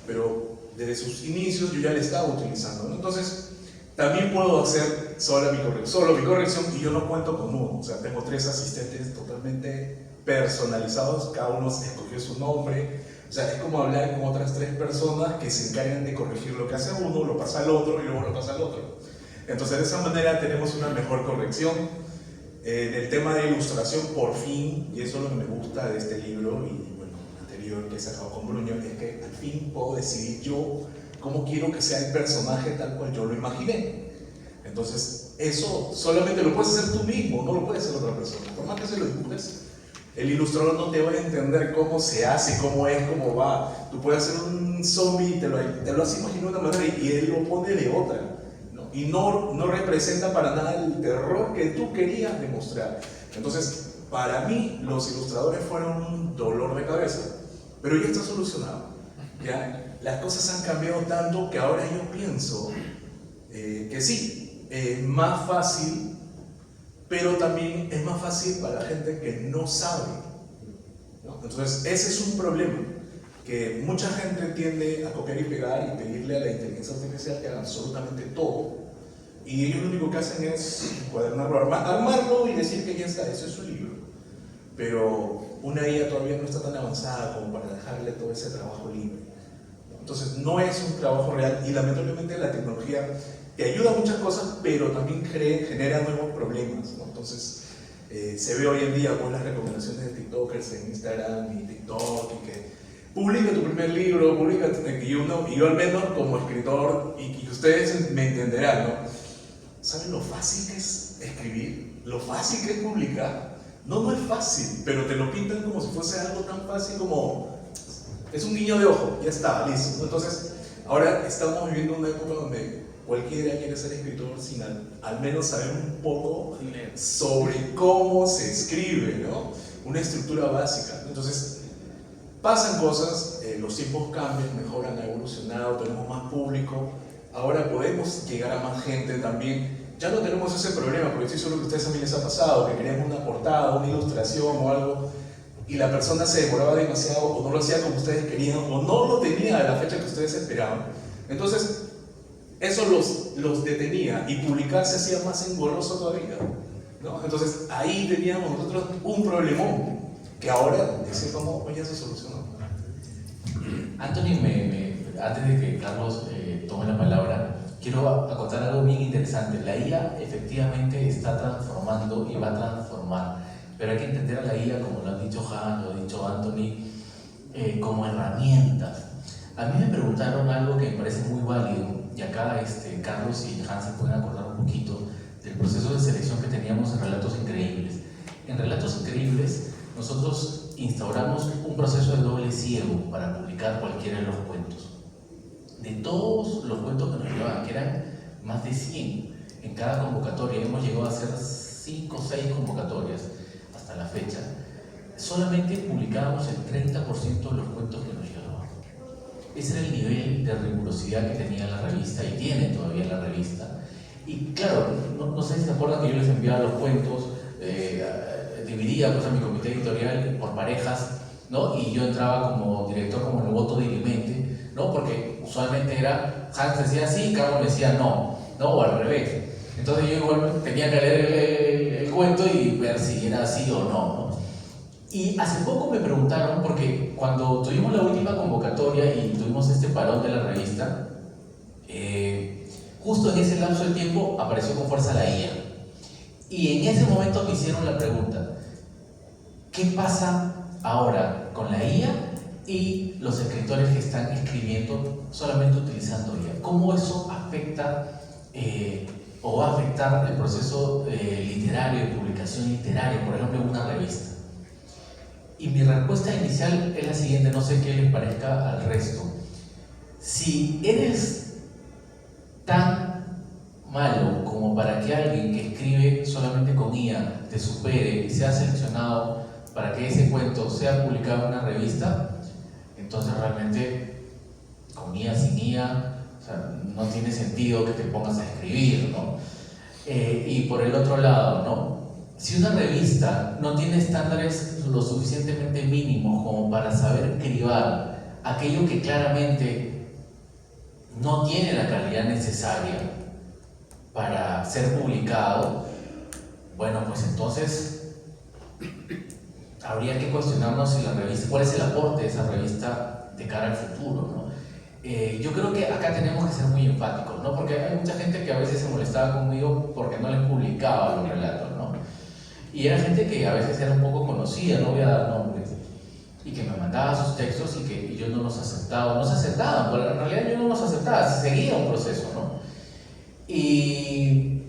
pero desde sus inicios yo ya la estaba utilizando, ¿no? Entonces, también puedo hacer solo mi corrección y yo no cuento con uno, o sea, tengo 3 asistentes totalmente personalizados, cada uno escogió su nombre, o sea, es como hablar con otras 3 personas que se encargan de corregir lo que hace uno, lo pasa al otro y luego lo pasa al otro. Entonces, de esa manera tenemos una mejor corrección. Del tema de ilustración, por fin, y eso es lo que me gusta de este libro y bueno, anterior que he sacado con Bruño, es que al fin puedo decidir yo cómo quiero que sea el personaje tal cual yo lo imaginé. Entonces, eso solamente lo puedes hacer tú mismo, no lo puede hacer otra persona. Por más que se lo dibujes, el ilustrador no te va a entender cómo se hace, cómo es, cómo va. Tú puedes hacer un zombie y te lo has imaginado de una manera y él lo pone de otra, ¿no? Y no representa para nada el terror que tú querías demostrar. Entonces, para mí, los ilustradores fueron un dolor de cabeza, pero ya está solucionado, ¿ya? Las cosas han cambiado tanto que ahora yo pienso que sí, es más fácil, pero también es más fácil para la gente que no sabe, ¿no? Entonces, ese es un problema, que mucha gente tiende a copiar y pegar y pedirle a la inteligencia artificial que haga absolutamente todo, y ellos lo único que hacen es encuadernarlo, armarlo y decir que ya está, eso es su libro. Pero una IA todavía no está tan avanzada como para dejarle todo ese trabajo libre. Entonces, no es un trabajo real y lamentablemente la tecnología te ayuda a muchas cosas, pero también genera nuevos problemas, ¿no? Entonces, se ve hoy en día con las recomendaciones de TikTokers en Instagram y TikTok, y que publica tu primer libro, y yo al menos como escritor, y ustedes me entenderán, ¿no? ¿Saben lo fácil que es escribir? ¿Lo fácil que es publicar? No es fácil, pero te lo pintan como si fuese algo tan fácil como es un guiño de ojo, ya está, listo, ¿no? Entonces, ahora estamos viviendo una época donde cualquiera quiere ser escritor sin al menos saber un poco sobre cómo se escribe, ¿no? Una estructura básica, ¿no? Entonces, pasan cosas, los tiempos cambian, mejoran, ha evolucionado, tenemos más público, ahora podemos llegar a más gente también. Ya no tenemos ese problema, porque estoy seguro que a ustedes también les ha pasado, que querían una portada, una ilustración o algo, y la persona se demoraba demasiado, o no lo hacía como ustedes querían, o no lo tenía a la fecha que ustedes esperaban. Entonces, eso los detenía, y publicar se hacía más engorroso todavía, ¿no? Entonces, ahí teníamos nosotros un problemón, que ahora, de cierto modo, ya se solucionó. Anthony, antes de que Carlos tome la palabra, quiero acotar algo bien interesante. La IA efectivamente está transformando y va a transformar, pero hay que entender a la IA, como lo han dicho Han, lo ha dicho Anthony, como herramientas. A mí me preguntaron algo que me parece muy válido, y acá Carlos y Han se pueden acordar un poquito del proceso de selección que teníamos en Relatos Increíbles. En Relatos Increíbles nosotros instauramos un proceso de doble ciego para publicar cualquiera de los cuentos. De todos los cuentos que nos llevaban, que eran más de 100 en cada convocatoria, hemos llegado a hacer 5 o 6 convocatorias hasta la fecha, solamente publicábamos el 30% de los cuentos que nos llegaban. Ese era el nivel de rigurosidad que tenía la revista, y tiene todavía la revista. Y claro, no sé si se acuerdan que yo les enviaba los cuentos, dividía pues, a mi comité editorial por parejas, ¿no? Y yo entraba como director, como el voto dirimente, ¿no? Porque usualmente era, Hans decía sí, Carlos me decía no, o al revés. Entonces yo igual tenía que leer el cuento y ver si era así o no, ¿no? Y hace poco me preguntaron, porque cuando tuvimos la última convocatoria y tuvimos este parón de la revista, justo en ese lapso de tiempo apareció con fuerza la IA. Y en ese momento me hicieron la pregunta, ¿qué pasa ahora con la IA y los escritores que están escribiendo solamente utilizando IA? ¿Cómo eso afecta o va a afectar el proceso literario, de publicación literaria, por ejemplo, en una revista? Y mi respuesta inicial es la siguiente, no sé qué les parezca al resto. Si eres tan malo como para que alguien que escribe solamente con IA te supere y sea seleccionado para que ese cuento sea publicado en una revista, entonces realmente con IA, sin IA, o sea, no tiene sentido que te pongas a escribir, ¿no? Y por el otro lado, ¿no? Si una revista no tiene estándares lo suficientemente mínimos como para saber cribar aquello que claramente no tiene la calidad necesaria para ser publicado, bueno, pues entonces habría que cuestionarnos si la revista, cuál es el aporte de esa revista de cara al futuro, ¿no? Yo creo que acá tenemos que ser muy enfáticos, ¿no? Porque hay mucha gente que a veces se molestaba conmigo porque no les publicaba los relatos, ¿no? Y era gente que a veces era un poco conocida, no voy a dar nombres, y que me mandaba sus textos y yo no los aceptaba, no se aceptaban, pero en realidad yo no los aceptaba, se seguía un proceso, ¿no? Y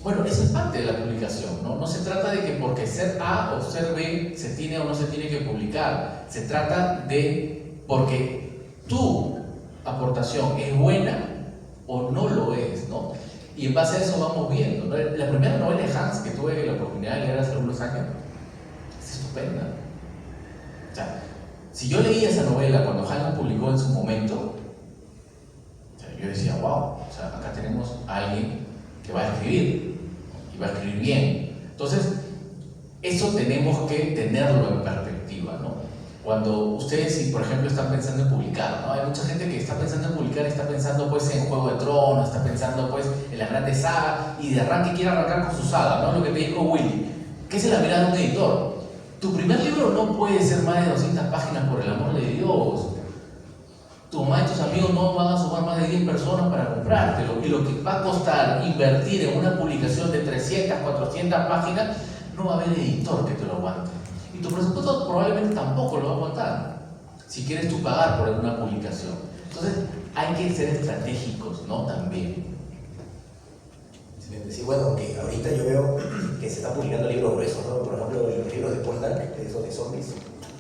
bueno, eso es parte de la publicación, ¿no? No se trata de que porque ser A o ser B se tiene o no se tiene que publicar, se trata de porque tu aportación es buena o no lo es, ¿no? Y en base a eso vamos viendo, ¿no? La primera novela de Hans que tuve la oportunidad de leer hace algunos años es estupenda. O sea, si yo leía esa novela cuando Hans la publicó en su momento, o sea, yo decía, wow, o sea, acá tenemos a alguien que va a escribir, y va a escribir bien. Entonces, eso tenemos que tenerlo en perspectiva, ¿no? Cuando ustedes, si por ejemplo están pensando en publicar, ¿no? Hay mucha gente que está pensando en publicar, está pensando pues en Juego de Tronos, está pensando pues en la grande saga y de arranque quiere arrancar con su saga, ¿no? Lo que te dijo Willy, ¿qué es la mirada de un editor? Tu primer libro no puede ser más de 200 páginas, por el amor de Dios. Tu mamá y tus amigos no van a sumar más de 10 personas para comprártelo, y lo que va a costar invertir en una publicación de 300, 400 páginas, no va a haber editor que te lo aguante. Y tu presupuesto probablemente tampoco lo va a aguantar si quieres tú pagar por alguna publicación. Entonces hay que ser estratégicos, ¿no? También. Sí, bueno, que ahorita yo veo que se están publicando libros gruesos, ¿no? Por ejemplo, los libros de Paul Dark, esos de zombies,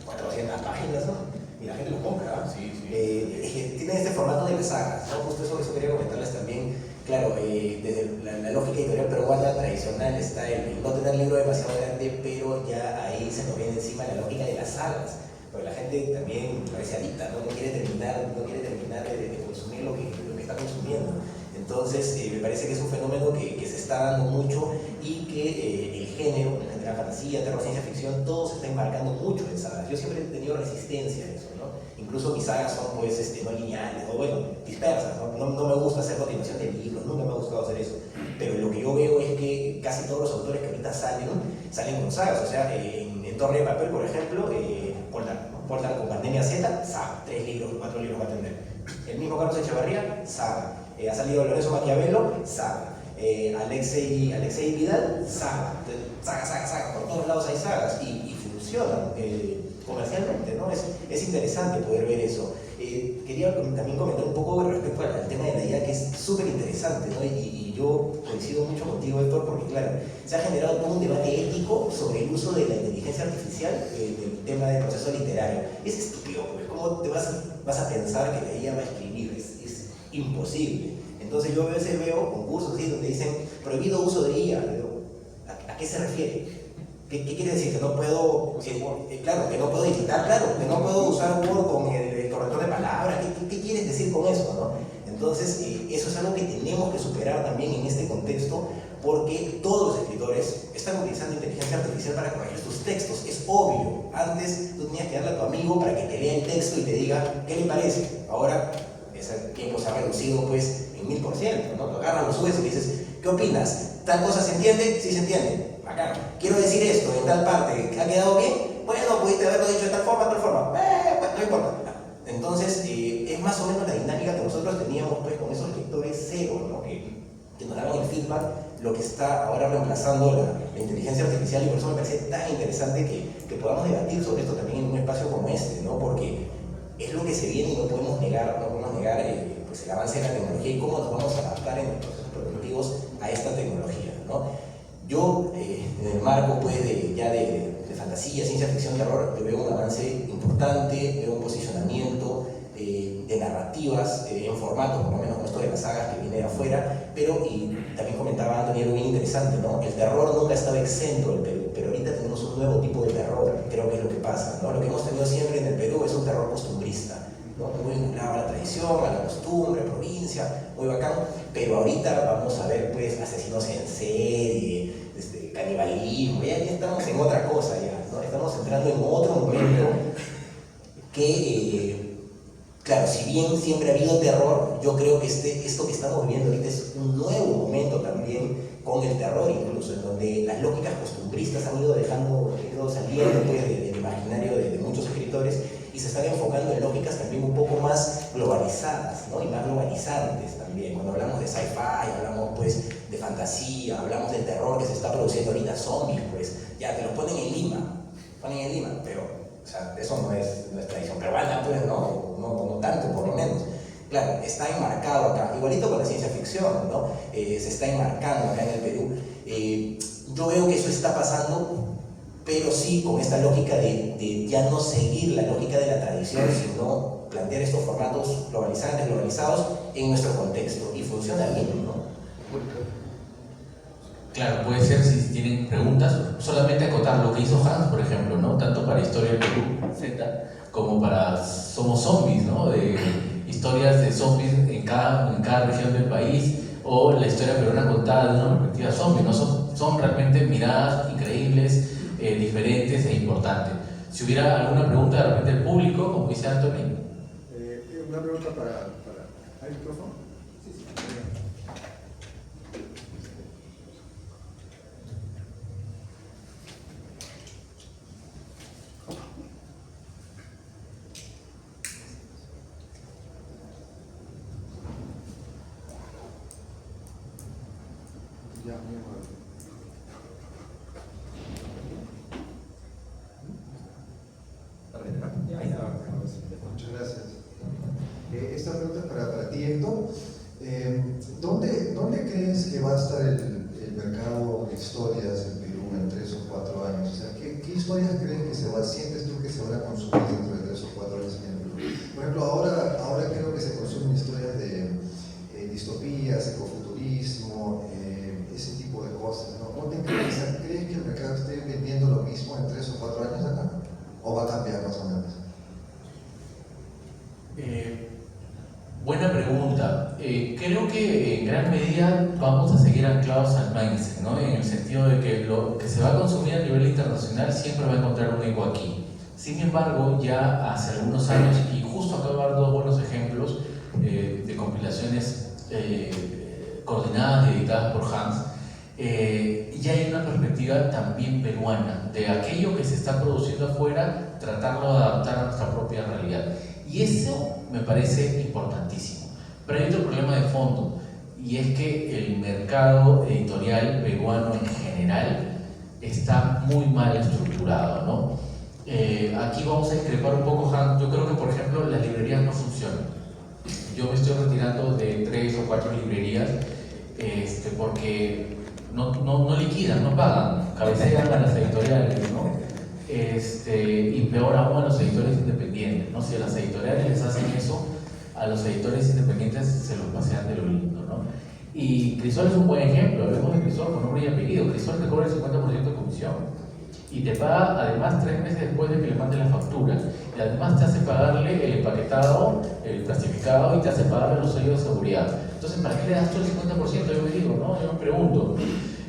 400 páginas, ¿no? Y la gente lo compra, ¿no? Sí, sí. Tienen este formato de las sagas, ¿no? Justo eso quería comentarles también. Claro, desde la lógica editorial peruana tradicional está el no tener libro demasiado grande, pero ya ahí se nos viene encima la lógica de las sagas. Porque la gente también parece adicta, ¿no? No quiere terminar de consumir lo que está consumiendo. Entonces, me parece que es un fenómeno que se está dando mucho y que el género, la fantasía, terror, ciencia ficción, todo se está embarcando mucho en sagas. Yo siempre he tenido resistencia a eso, ¿no? Incluso mis sagas son, pues, no lineales, o bueno, dispersas, ¿no? No me gusta hacer continuación de libros, nunca me ha gustado hacer eso. Pero lo que yo veo es que casi todos los autores que ahorita salen con sagas. O sea, en Torre de Papel, por ejemplo, Paul Dark con Pandemia Z, saga, 3 libros, 4 libros va a tener. El mismo Carlos Echevarría, saga. Ha salido Lorenzo Maquiavelo, saga. Alexei Vidal, saga. Saga. Por todos lados hay sagas y funcionan comercialmente, ¿no? Es interesante poder ver eso. Quería también comentar un poco respecto al tema de la IA, que es súper interesante, ¿no? Y yo coincido mucho contigo, Héctor, porque claro, se ha generado todo un debate ético sobre el uso de la inteligencia artificial del tema del proceso literario. Es estúpido, pues, ¿cómo te vas a pensar que la IA va a escribir? Es imposible. Entonces yo a veces veo concursos así donde dicen prohibido uso de IA. ¿A qué se refiere? ¿Qué quiere decir? Que no puedo, claro, que no puedo editar, claro, que no puedo usar Word con el corrector de palabras. ¿Qué quieres decir con eso, no? Entonces, eso es algo que tenemos que superar también en este contexto, porque todos los escritores están utilizando inteligencia artificial para corregir sus textos. Es obvio. Antes tú tenías que darle a tu amigo para que te lea el texto y te diga qué le parece. Ahora ese tiempo se ha reducido pues en 1000%, ¿no? Tú agarras, lo subes y le dices, ¿qué opinas? ¿Tal cosa se entiende? Sí se entiende. Bacán. Quiero decir esto en tal parte. ¿Ha quedado bien? Bueno, bueno, pudiste haberlo dicho de tal forma, pues, no importa. Entonces, es más o menos la dinámica que nosotros teníamos pues, con esos lectores cero, ¿no? que nos daban el feedback, lo que está ahora reemplazando la inteligencia artificial, y por eso me parece tan interesante que podamos debatir sobre esto también en un espacio como este, ¿no? Porque es lo que se viene y no podemos negar pues el avance de la tecnología y cómo nos vamos a adaptar en los procesos productivos a esta tecnología, ¿no? Yo, en el marco pues, de fantasía, ciencia ficción, terror, yo veo un avance importante, veo un posicionamiento de narrativas en formato, por lo menos con esto de las sagas que viene de afuera, pero, y también comentaba Anthony algo bien interesante, ¿no? El terror nunca estaba exento del Perú, pero ahorita tenemos un nuevo tipo de terror, creo que es lo que pasa, ¿no? Lo que hemos tenido siempre en el Perú es un terror costumbrista, ¿no? Muy vinculado a la tradición, a la costumbre, provincia, muy bacán, pero ahorita vamos a ver pues asesinos en serie, canibalismo, ya estamos en otra cosa ya, ¿no? Estamos entrando en otro momento que, claro, si bien siempre ha habido terror, yo creo que esto que estamos viviendo ahorita es un nuevo momento también con el terror incluso, en donde las lógicas costumbristas han ido saliendo pues, del imaginario de muchos escritores y se están enfocando en lógicas también un poco más globalizadas, ¿no? Y más globalizantes también. Cuando hablamos de sci-fi, hablamos pues de fantasía, hablamos del terror que se está produciendo ahorita, zombies, pues ya te lo ponen en Lima, pero o sea, eso no es tradición peruana, pues no tanto por lo menos. Claro, está enmarcado acá, igualito con la ciencia ficción, ¿no? Se está enmarcando acá en el Perú. Yo veo que eso está pasando, pero sí con esta lógica de ya no seguir la lógica de la tradición, sino plantear estos formatos globalizados en nuestro contexto, y funciona bien, ¿no? Claro, puede ser, si tienen preguntas, solamente acotar lo que hizo Hans, por ejemplo, ¿no? Tanto para Historia del Perú, Z, como para Somos Zombies, ¿no? De historias de zombies en cada región del país, o la historia peruana contada de una perspectiva zombie, ¿no? Son realmente miradas increíbles, diferentes e importantes. Si hubiera alguna pregunta de repente del público, como dice Anthony. Una pregunta para... ¿Hay micrófono? Sí. Ya, muy amable. Muchas gracias. Esta pregunta es para ti, Héctor. ¿Dónde crees que va a estar el mercado de historias en Perú en 3 o 4 años? O sea, ¿qué historias sientes tú que se van a consumir dentro de 3 o 4 años en Perú? Por ejemplo, ahora creo que se consumen historias de distopías, ecofuturismo, ese tipo de cosas, ¿no? ¿Crees que el mercado esté vendiendo lo mismo en 3 o 4 años acá? ¿O va a cambiar más o menos? Buena pregunta. Creo que en gran medida vamos a seguir anclados al mindset, ¿no? En el sentido de que lo que se va a consumir a nivel internacional siempre va a encontrar un eco aquí. Sin embargo, ya hace algunos años, y justo acabo de dar 2 buenos ejemplos de compilaciones coordinadas y editadas por Hans, ya hay una perspectiva también peruana de aquello que se está produciendo afuera, tratarlo de adaptar a nuestra propia realidad. Y eso me parece importantísimo. Pero hay otro problema de fondo, y es que el mercado editorial peruano en general está muy mal estructurado, ¿no? Aquí vamos a discrepar un poco, Hans. Yo creo que, por ejemplo, las librerías no funcionan. Yo me estoy retirando de 3 o 4 librerías porque no liquidan, no pagan, cabecean a las editoriales, ¿no? Y peor aún a los editores independientes, ¿no? Si a las editoriales les hacen eso, a los editores independientes se los pasean de lo lindo, ¿no? Y Crisol es un buen ejemplo. Hablemos de Crisol con nombre y apellido. Crisol te cobra el 50% de comisión y te paga además 3 meses después de que le mandes la factura, y además te hace pagarle el empaquetado, el plastificado, y te hace pagarle los sellos de seguridad. Entonces, ¿para qué le das tú el 50%? Yo me digo, ¿no? Yo me pregunto.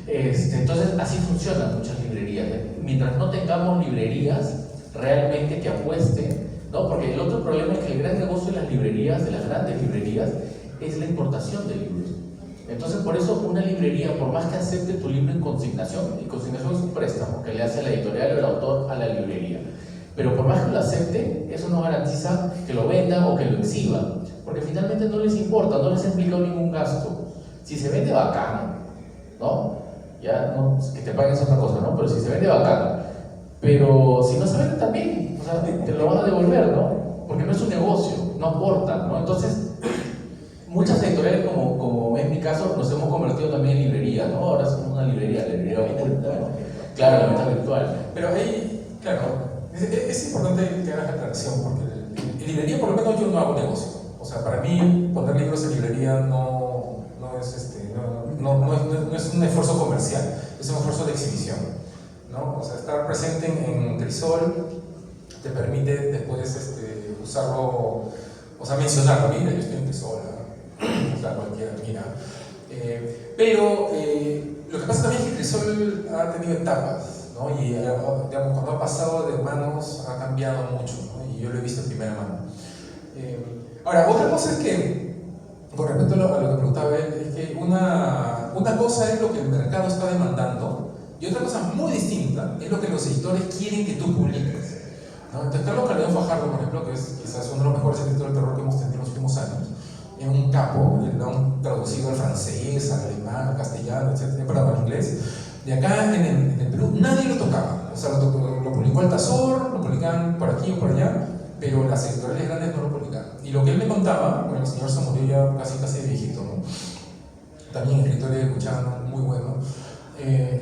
Entonces, así funcionan muchas librerías. Mientras no tengamos librerías realmente que apuesten, ¿no? Porque el otro problema es que el gran negocio de las librerías, de las grandes librerías, es la importación de libros. Entonces, por eso una librería, por más que acepte tu libro en consignación, y consignación es un préstamo que le hace la editorial o el autor a la librería, pero por más que lo acepte, eso no garantiza que lo vendan o que lo exhiban, porque finalmente no les importa, no les ha implicado ningún gasto. Si se vende bacán, ¿no? Ya, no, que te paguen es otra cosa, ¿no? Pero si se vende bacán, pero si no se vende también, o sea, te lo van a devolver, ¿no? Porque no es un negocio, no aporta, ¿no? Entonces, muchas editoriales, como es mi caso, nos hemos convertido también en librería, ¿no? Ahora somos una librería oculta, ¿no? Claro, la venta virtual. Pero ahí, claro, es importante que hagas la aclaración, porque en librería, por lo menos, yo no hago negocio. O sea, para mí, poner libros en librería no es un esfuerzo comercial, es un esfuerzo de exhibición, ¿no? O sea, estar presente en Crisol te permite después usarlo, o sea, mencionarlo. Mira, yo estoy en Crisol, o sea, cualquiera, mira. Pero lo que pasa también es que Crisol ha tenido etapas, ¿no? Y digamos, cuando ha pasado de manos ha cambiado mucho, ¿no? Y yo lo he visto en primera mano. Ahora, otra cosa es que, con respecto a lo que preguntaba él, es que una cosa es lo que el mercado está demandando y otra cosa muy distinta es lo que los editores quieren que tú publiques, ¿no? Entonces, Carlos Calderón Fajardo, por ejemplo, que es quizás uno de los mejores escritores de terror que hemos tenido en los últimos años, es un capo, lo han traducido al francés, al alemán, al castellano, etc., perdón, al inglés. Y acá en el Perú nadie lo tocaba, o sea, lo publicó Altazor, lo publicaban por aquí o por allá, pero las editoriales grandes no lo publicaban. Y lo que él me contaba, bueno, el señor se murió ya casi viejito, ¿no? También escritor de Cuchano, muy bueno.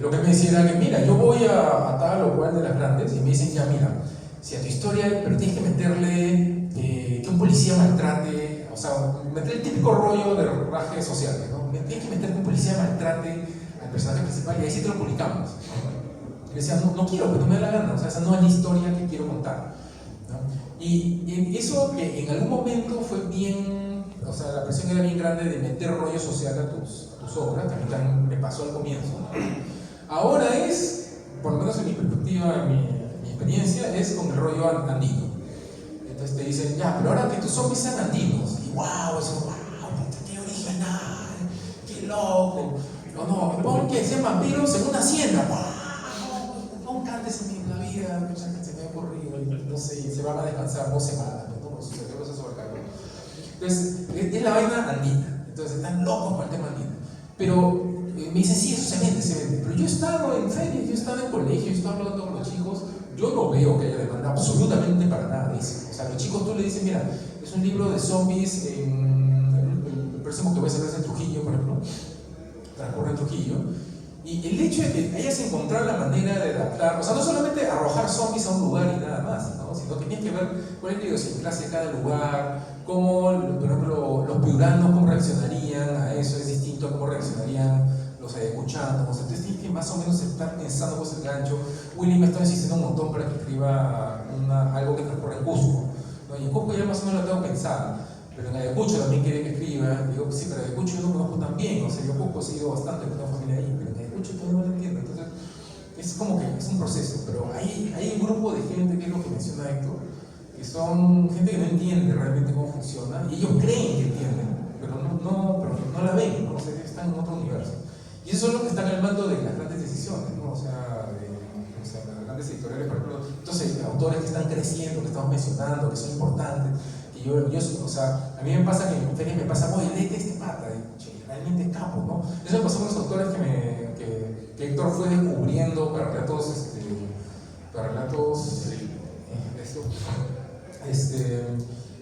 Lo que me decía era que, mira, yo voy a tal o cual de las grandes y me dicen, ya, mira, si a tu historia, pero tienes que meterle que un policía maltrate, o sea, meter el típico rollo de rajes sociales, ¿no? Tienes que meter que un policía maltrate al personaje principal y ahí sí te lo publicamos. Y decía, no quiero, pero no me da la gana, o sea, esa no es la historia que quiero contar, ¿no? Y eso que en algún momento fue bien, o sea, la presión era bien grande de meter rollo social a tus obras, que a mí también me pasó al comienzo, ¿no? Ahora es, por lo menos en mi perspectiva, en mi experiencia, es con el rollo andino. Entonces te dicen, ya, pero ahora que tus zombies sean andinos, y wow, eso, wow, qué original, qué loco. No, pon que sean vampiros en una hacienda, wow, no cantes en la vida, que se me ha ocurrido, no sé, se van a descansar 2 semanas, ¿no? Por su cerebro se sobrecargó. Entonces, es la vaina andina, entonces están locos con el tema andino. Pero me dicen, sí, eso se vende, pero yo he estado en ferias, yo he estado en colegios, yo he estado hablando con los chicos, yo no veo que haya demanda absolutamente para nada de eso. O sea, los chicos tú le dices, mira, es un libro de zombies, el próximo que voy a hacer es en Trujillo, por ejemplo, transcurre en Trujillo, y el hecho de que hayas encontrado la manera de adaptar, o sea, no solamente arrojar zombies a un lugar y nada más, ¿no? Sino que tienes que ver cuál es la idiosincrasia de cada lugar, cómo, por ejemplo, los piuranos, cómo reaccionarían a eso, es distinto a cómo reaccionarían los ayacuchanos. Entonces tienes que más o menos estar pensando pues el gancho. Willy me está insistiendo un montón para que escriba algo que transcurre en Cusco, ¿no? Y en Cusco ya más o menos lo tengo pensado, pero en Ayacucho también quiere que escriba. Y digo, sí, pero Ayacucho yo lo conozco también, o sea, yo Cusco he ido bastante, tengo familia ahí, pero en Ayacucho todavía no lo entiendo. Entonces es como que es un proceso, pero hay un grupo de gente, que es lo que menciona Héctor, que son gente que no entiende realmente cómo funciona, y ellos creen que entienden, pero no la ven, ¿no? O sea, están en otro universo. Y eso es lo que están al mando de las grandes decisiones, ¿no? O sea, las grandes editoriales, por ejemplo, entonces autores que están creciendo, que estamos mencionando, que son importantes, que yo o sea, a mí me pasa que en ferias me pasa, oye, léete este pata, y, che, realmente capo, ¿no? Eso me pasó con los autores que Héctor fue descubriendo para relatos,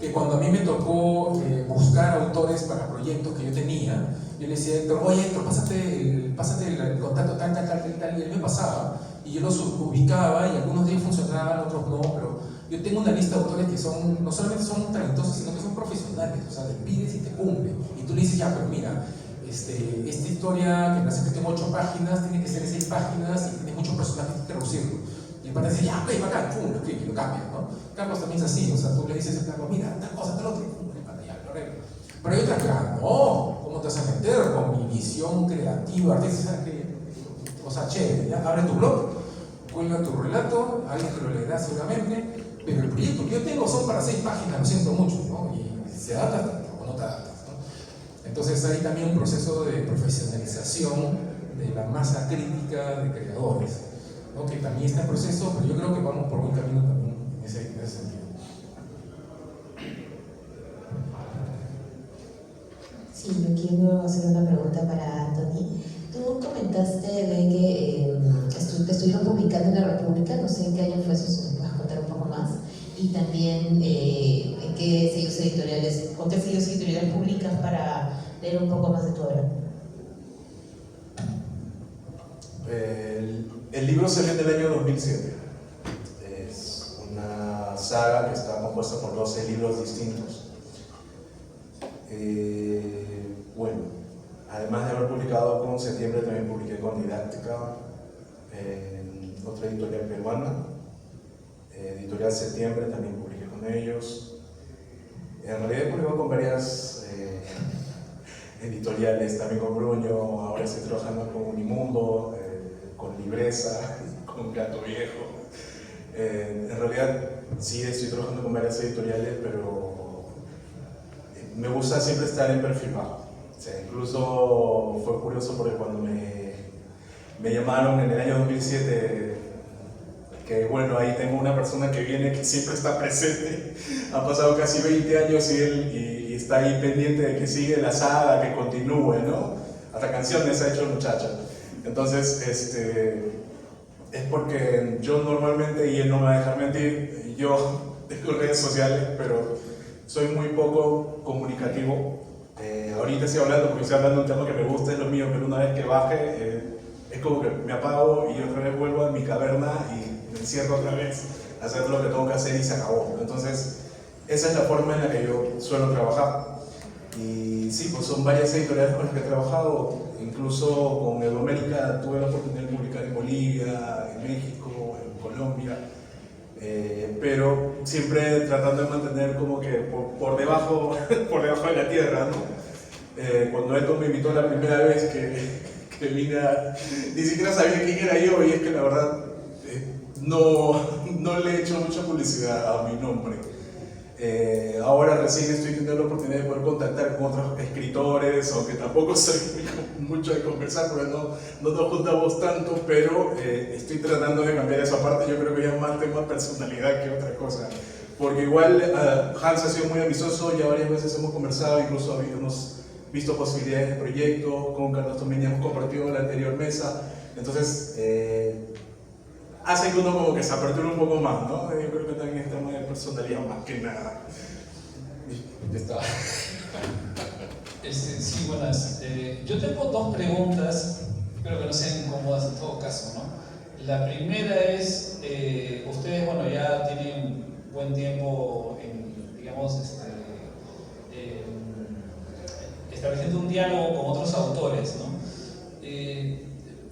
que cuando a mí me tocó buscar autores para proyectos que yo tenía, yo le decía a Héctor, oye Héctor, pásate el contacto tal, y él me pasaba, y yo los ubicaba, y algunos de ellos funcionaban, otros no, pero yo tengo una lista de autores que no solamente son talentosos, sino que son profesionales, o sea, les pides y te cumplen, y tú le dices, ya, pero mira, esta historia que la has escrito en 8 páginas, tiene que ser en 6 páginas, y tiene muchos personajes que traducirlo. Y el pata dice, ya, ok, bacán, pum, lo escribe y lo cambia, ¿no? Carlos también es así, o sea, tú le dices a Carlos, mira, tal cosa, tal otra, y pum, el pata ya lo arregla. Pero hay otras que, no, ¿cómo te vas a meter con mi visión creativa, artística? O sea, chévere, ya, abre tu blog, cuelga tu relato, alguien te lo leerá seguramente, pero el proyecto que yo tengo son para 6 páginas, lo siento mucho, ¿no? Y se adapta o no te adaptas, ¿no? Entonces hay también un proceso de profesionalización de la masa crítica de creadores, ¿no? Que también está en proceso, pero yo creo que vamos por buen camino también en ese sentido. Sí, yo quiero hacer una pregunta para Anthony. Tú comentaste de que estuvieron publicando en La República, no sé en qué año fue eso, si me puedes contar un poco más. Y también en qué sellos editoriales, o qué sellos editoriales publicas para leer un poco más de tu obra. El libro salió en el año 2007. Es una saga que está compuesta por 12 libros distintos. Bueno, además de haber publicado con Septiembre, también publiqué con Didáctica, otra editorial peruana. Editorial Septiembre, también publiqué con ellos. En realidad he publicado con varias editoriales, también con Bruño, ahora estoy trabajando con Unimundo, con Libreza, con Gato Viejo. En realidad sí estoy trabajando con varias editoriales, pero me gusta siempre estar en perfil bajo. O sea, incluso fue curioso porque cuando me llamaron en el año 2007, que bueno, ahí tengo una persona que viene que siempre está presente, han pasado casi 20 años y está ahí pendiente de que sigue la saga, que continúe, ¿no? Hasta canciones ha hecho el muchacho. Entonces, es porque yo normalmente, y él no me va a dejar mentir, yo tengo redes sociales, pero soy muy poco comunicativo. Ahorita estoy hablando porque estoy hablando de un tema que me gusta, es lo mío, pero una vez que baje, es como que me apago y otra vez vuelvo a mi caverna y me encierro otra vez a hacer lo que tengo que hacer y se acabó. Entonces, esa es la forma en la que yo suelo trabajar. Y sí, pues son varias editoriales con las que he trabajado, incluso con Euroamérica tuve la oportunidad de publicar en Bolivia, en México, en Colombia, pero siempre tratando de mantener como que por debajo de la tierra, ¿no? Cuando él me invitó la primera vez que vine, ni siquiera sabía quién era yo, y es que la verdad no le he hecho mucha publicidad a mi nombre. Ahora recién estoy teniendo la oportunidad de poder contactar con otros escritores, aunque tampoco soy mucho de conversar porque no nos juntamos tanto, pero estoy tratando de cambiar esa parte. Yo creo que ya es más tema personalidad que otra cosa, porque igual Hans ha sido muy amistoso, ya varias veces hemos conversado, incluso hemos visto posibilidades de proyecto, con Carlos Tomeña hemos compartido en la anterior mesa, entonces hace que uno como que se aperture un poco más, ¿no? Yo creo que también es tema de personalidad más que nada. Ya está. Sí, buenas. Yo tengo dos preguntas, espero que no sean incómodas en todo caso, ¿no? La primera es, ustedes, bueno, ya tienen buen tiempo en, digamos, estableciendo un diálogo con otros autores, ¿no?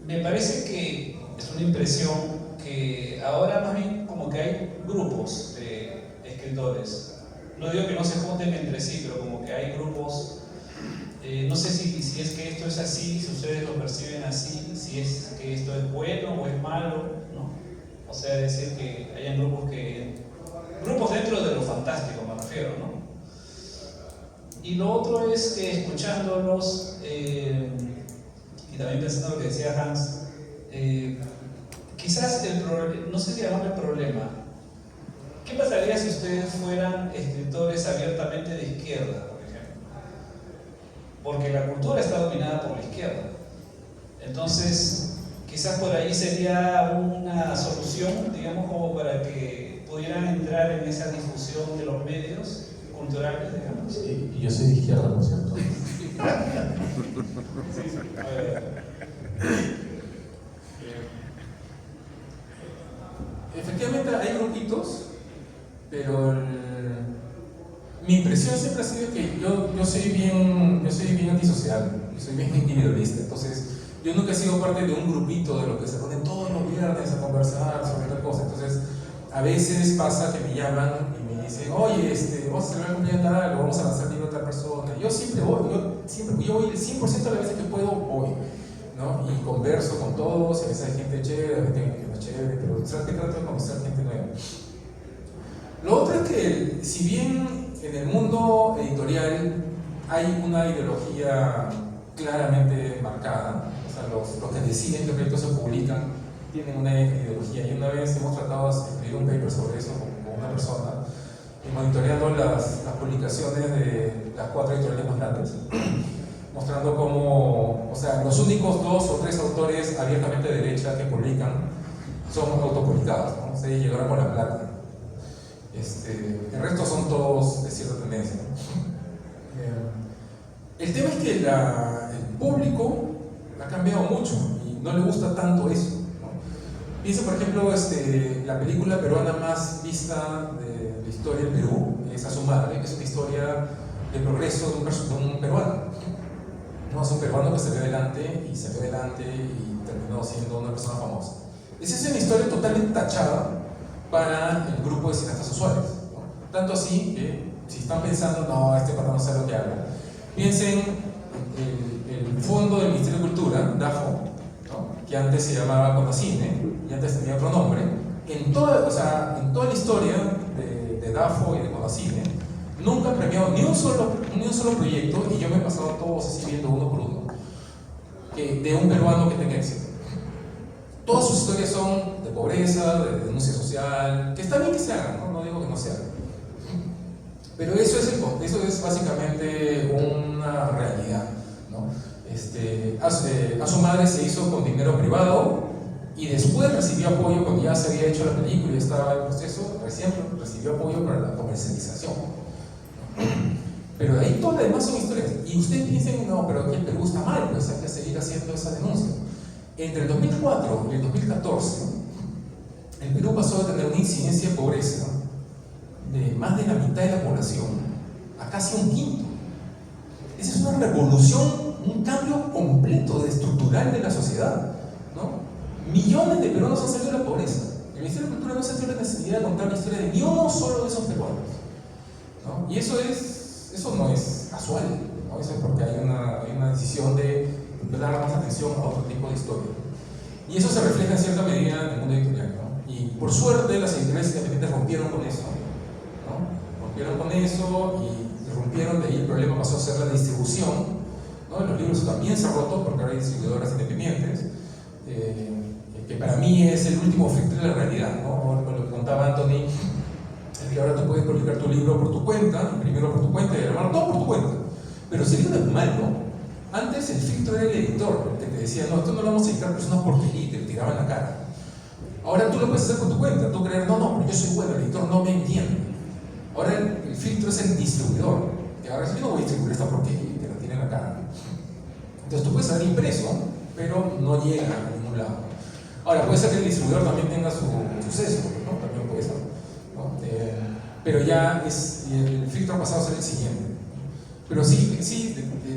Me parece que es una impresión que ahora más bien como que hay grupos de escritores. No digo que no se junten entre sí, pero como que hay grupos. No sé si es que esto es así, si ustedes lo perciben así, si es que esto es bueno o es malo, ¿no? O sea, decir que hayan grupos dentro de lo fantástico, me refiero, ¿no? Y lo otro es que escuchándolos y también pensando en lo que decía Hans, quizás no sé si llamarlo el problema. ¿Qué pasaría si ustedes fueran escritores abiertamente de izquierda, por ejemplo? Porque la cultura está dominada por la izquierda. Entonces, quizás por ahí sería una solución, digamos, como para que pudieran entrar en esa difusión de los medios culturales, digamos. Sí, yo soy de izquierda, por cierto. Sí. A ver. Efectivamente hay grupitos, pero mi impresión siempre ha sido que yo soy bien antisocial, soy bien individualista, entonces yo nunca he sido parte de un grupito de lo que se ponen todos los viernes a conversar sobre tal cosa. Entonces a veces pasa que me llaman y me dicen, oye, vamos a celebrar un día tal, o vamos a lanzar el libro a tal persona. Yo siempre voy, yo voy el 100% de las veces que puedo, voy, ¿no? Y converso con todos, y a veces hay gente chévere, hay gente que no es chévere, pero trato de conocer gente nueva. Lo otro es que, si bien en el mundo editorial hay una ideología claramente marcada, o sea, los que deciden qué proyectos se publican tienen una ideología, y una vez hemos tratado de escribir un paper sobre eso con una persona, monitoreando las publicaciones de las 4 editoriales más grandes, mostrando cómo, o sea, los únicos 2 o 3 autores abiertamente de derecha que publican son autopublicados, ¿no? O sea, ellos llegaron con la plata. El resto son todos de cierta tendencia, ¿no? El tema es que el público ha cambiado mucho y no le gusta tanto eso, ¿no? Piensa, por ejemplo, la película peruana más vista de la historia del Perú es A su madre, que es una historia de progreso de un peruano, ¿no? Es un peruano que salió adelante y terminó siendo una persona famosa. Esa es una historia totalmente tachada para el grupo de cineastas usuales, ¿no? Tanto así que si están pensando, no, este pata no sabe lo que habla, piensen el fondo del Ministerio de Cultura, DAFO, ¿no? Que antes se llamaba Conacine y antes tenía otro nombre. En toda la historia de DAFO y de Conacine nunca han premiado ni un solo proyecto, y yo me he pasado todos así viendo uno por uno, de un peruano que tenga éxito. Todas sus historias son de pobreza, de denuncia social, que está bien que se hagan, no digo que no se hagan. Pero eso es básicamente una realidad, ¿no? A su madre se hizo con dinero privado y después recibió apoyo cuando ya se había hecho la película y estaba en proceso, recién recibió apoyo para la comercialización, ¿no? Pero de ahí todas las demás son historias. Y ustedes piensan, no, pero aquí en Perú está mal, pues hay que seguir haciendo esa denuncia. Entre el 2004 y el 2014, el Perú pasó a tener una incidencia de pobreza de más de la mitad de la población a casi un quinto. Esa es una revolución, un cambio completo, estructural de la sociedad, ¿no? Millones de peruanos han salido de la pobreza. El Ministerio de Cultura no se tiene la necesidad de contar la historia de ni uno solo de esos peruanos, ¿no? Y eso no es casual, ¿no? Eso es porque hay una decisión de dar más atención a otro tipo de historia. Y eso se refleja en cierta medida en el mundo editorial, ¿no? Y por suerte las editoriales independientes rompieron con eso, ¿no? Rompieron con eso y rompieron, de ahí el problema pasó a ser la distribución, ¿no? Los libros también se han roto porque ahora hay distribuidoras independientes, que para mí es el último filtro de la realidad, ¿no? Lo que contaba Anthony, es que ahora tú puedes publicar tu libro por tu cuenta, imprimirlo por tu cuenta y grabarlo todo por tu cuenta. Pero si el libro es malo, antes el filtro era el editor, el que te decía, no, esto no lo vamos a editar, pero es una porquería, y te lo tiraba en la cara. Ahora tú lo puedes hacer por tu cuenta, tú creer, no, pero yo soy bueno, el editor no me entiende. Ahora el filtro es el distribuidor, que ahora yo no voy a distribuir esta porquería y te la tira en la cara. Entonces tú puedes haber impreso, pero no llega a ningún lado. Ahora puede ser que el distribuidor también tenga su sesgo, ¿no? También puede ser, ¿no? Pero ya el filtro ha pasado a ser el siguiente. Pero sí,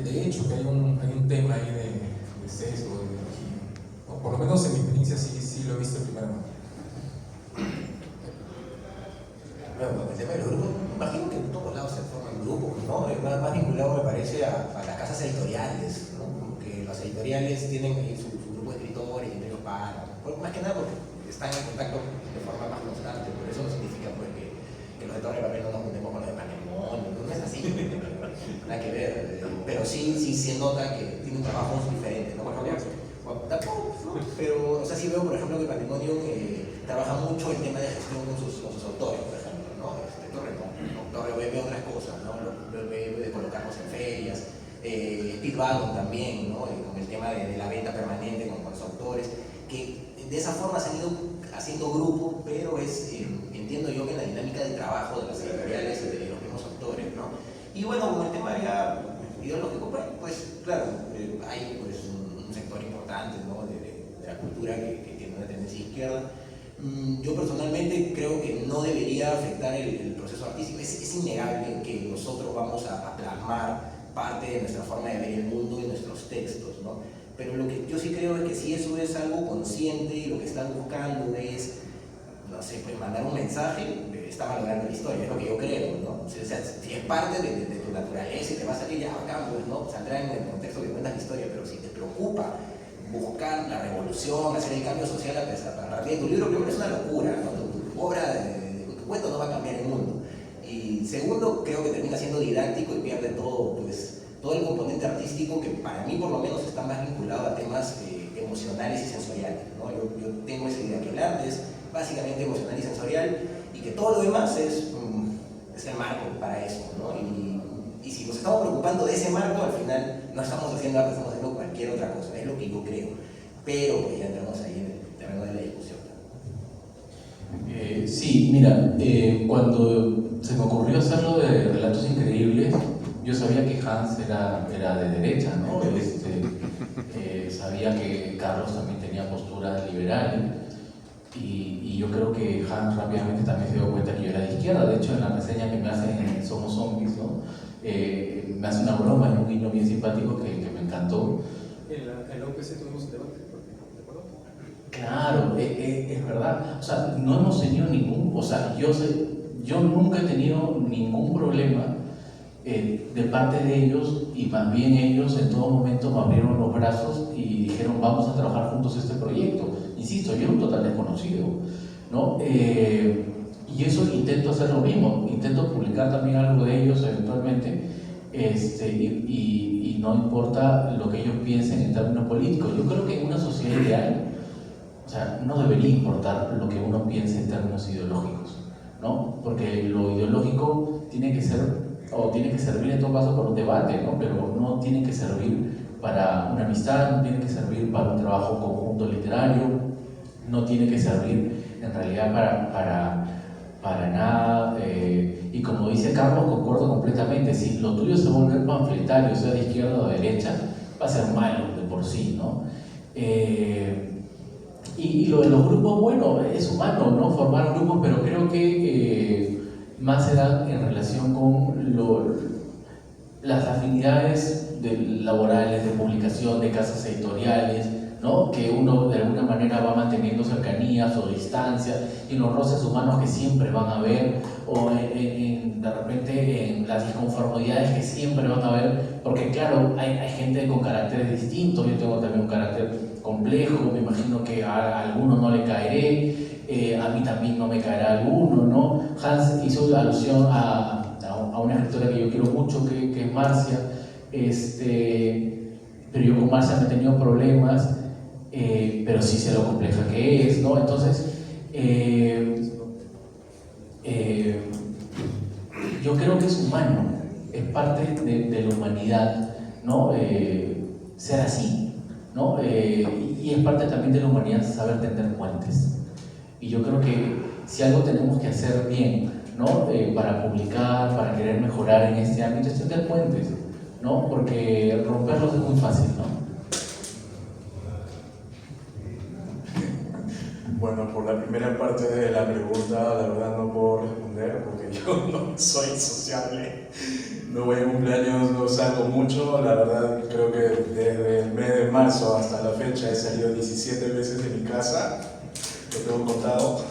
de hecho, que hay un tema ahí de sesgo, de ideología, ¿no? Por lo menos en mi experiencia sí lo he visto en primera mano. Bueno, el tema de los grupos, me imagino que en todos lados se forman grupos, ¿no? Es más vinculado, me parece, a las casas editoriales, ¿no? Como que las editoriales tienen ahí su grupo de escritores y entre ellos pagan, más que nada porque están en contacto de forma más constante, pero eso no significa pues, que los de Torre de Papel no nos juntemos con los de Panemón, no es así, nada que ver, pero sí se nota que tienen trabajos diferentes, ¿no? Por ejemplo, tampoco, ¿no? Pero, o sea, sí veo, por ejemplo, que Patrimonio trabaja mucho el tema de gestión con sus autores, por ejemplo, ¿no? Torre ve otras cosas, ¿no? Ve de colocarlos en ferias, Speedwagon también, ¿no? Con el tema de la venta permanente con los autores, que de esa forma se han ido haciendo grupos, pero entiendo yo que en la dinámica de trabajo de las editoriales y de los mismos autores, ¿no? Y bueno, con el tema ya ideológico, pues claro, hay pues, un sector importante, ¿no? de la cultura que tiene una tendencia izquierda. Yo personalmente creo que no debería afectar el proceso artístico. Es innegable que nosotros vamos a plasmar parte de nuestra forma de ver el mundo en nuestros textos, ¿no? Pero lo que yo sí creo es que si eso es algo consciente y lo que están buscando es, no sé, pues mandar un mensaje, está valorando la historia, es lo que yo creo, ¿no? O sea, si es parte de tu naturaleza y te vas a salir ya bacán, pues, ¿no? Saldrá en el contexto que cuentas la historia, pero si te preocupa buscar la revolución, hacer el cambio social a partir de tu libro, primero es una locura, ¿no? Tu obra, tu cuento no va a cambiar el mundo. Y segundo, creo que termina siendo didáctico y pierde todo, pues, todo el componente artístico que para mí por lo menos está más vinculado a temas emocionales y sensoriales, ¿no? Yo tengo esa idea que el arte es básicamente emocional y sensorial y que todo lo demás es el marco para eso, ¿no? Y si nos estamos preocupando de ese marco, al final no estamos haciendo arte, estamos haciendo cualquier otra cosa, es lo que yo creo. Pero pues ya entramos ahí en el terreno de la discusión. Sí, mira, cuando se me ocurrió hacerlo de Relatos Increíbles, yo sabía que Hans era de derecha, ¿no? Sabía que Carlos también tenía postura liberal y yo creo que Hans rápidamente también se dio cuenta que yo era de izquierda. De hecho, en la reseña que me hacen en Somos Zombies, ¿no? Me hace una broma y un guiño bien simpático que me encantó. En la UPC tuvimos un debate, ¿de acuerdo? Claro, es verdad. O sea, no hemos tenido ningún, o sea, yo nunca he tenido ningún problema de parte de ellos, y más bien ellos en todo momento me abrieron los brazos y dijeron vamos a trabajar juntos este proyecto. Insisto, yo era un total desconocido, ¿no? Y eso intento hacer lo mismo, intento publicar también algo de ellos eventualmente, y no importa lo que ellos piensen en términos políticos. Yo creo que en una sociedad ideal, o sea, no debería importar lo que uno piense en términos ideológicos, ¿no? Porque lo ideológico tiene que ser, o tiene que servir en todo caso para un debate, ¿no? Pero no tiene que servir para una amistad, no tiene que servir para un trabajo conjunto literario, no tiene que servir en realidad para nada. Y como dice Carlos, concuerdo completamente, si lo tuyo se vuelve panfletario, sea de izquierda o de derecha, va a ser malo de por sí, ¿no? Y lo de los grupos, bueno, es humano, ¿no? Formar grupos, pero creo que más se da en relación con las afinidades laborales, de publicación, de casas editoriales, ¿no? Que uno de alguna manera va manteniendo cercanías o distancias, y los roces humanos que siempre van a haber, o de repente en las inconformidades que siempre van a haber, porque claro, hay gente con caracteres distintos. Yo tengo también un carácter complejo, me imagino que a alguno no le caeré, a mí también no me caerá alguno, ¿no? Hans hizo alusión a una escritora que yo quiero mucho, que es Marcia, pero yo con Marcia no he tenido problemas, pero sí sé lo compleja que es, ¿no? Entonces, yo creo que es humano, es parte de la humanidad, ¿no? Ser así, ¿no? Y es parte también de la humanidad saber tender puentes. Y yo creo que si algo tenemos que hacer bien, ¿no? Para publicar, para querer mejorar en este ámbito, es tender puentes, ¿no? Porque romperlos es muy fácil, ¿no? Bueno, por la primera parte de la pregunta, la verdad no puedo responder porque yo no soy sociable. No voy a cumpleaños, no salgo mucho. La verdad creo que desde el mes de marzo hasta la fecha he salido 17 veces de mi casa, lo tengo contado.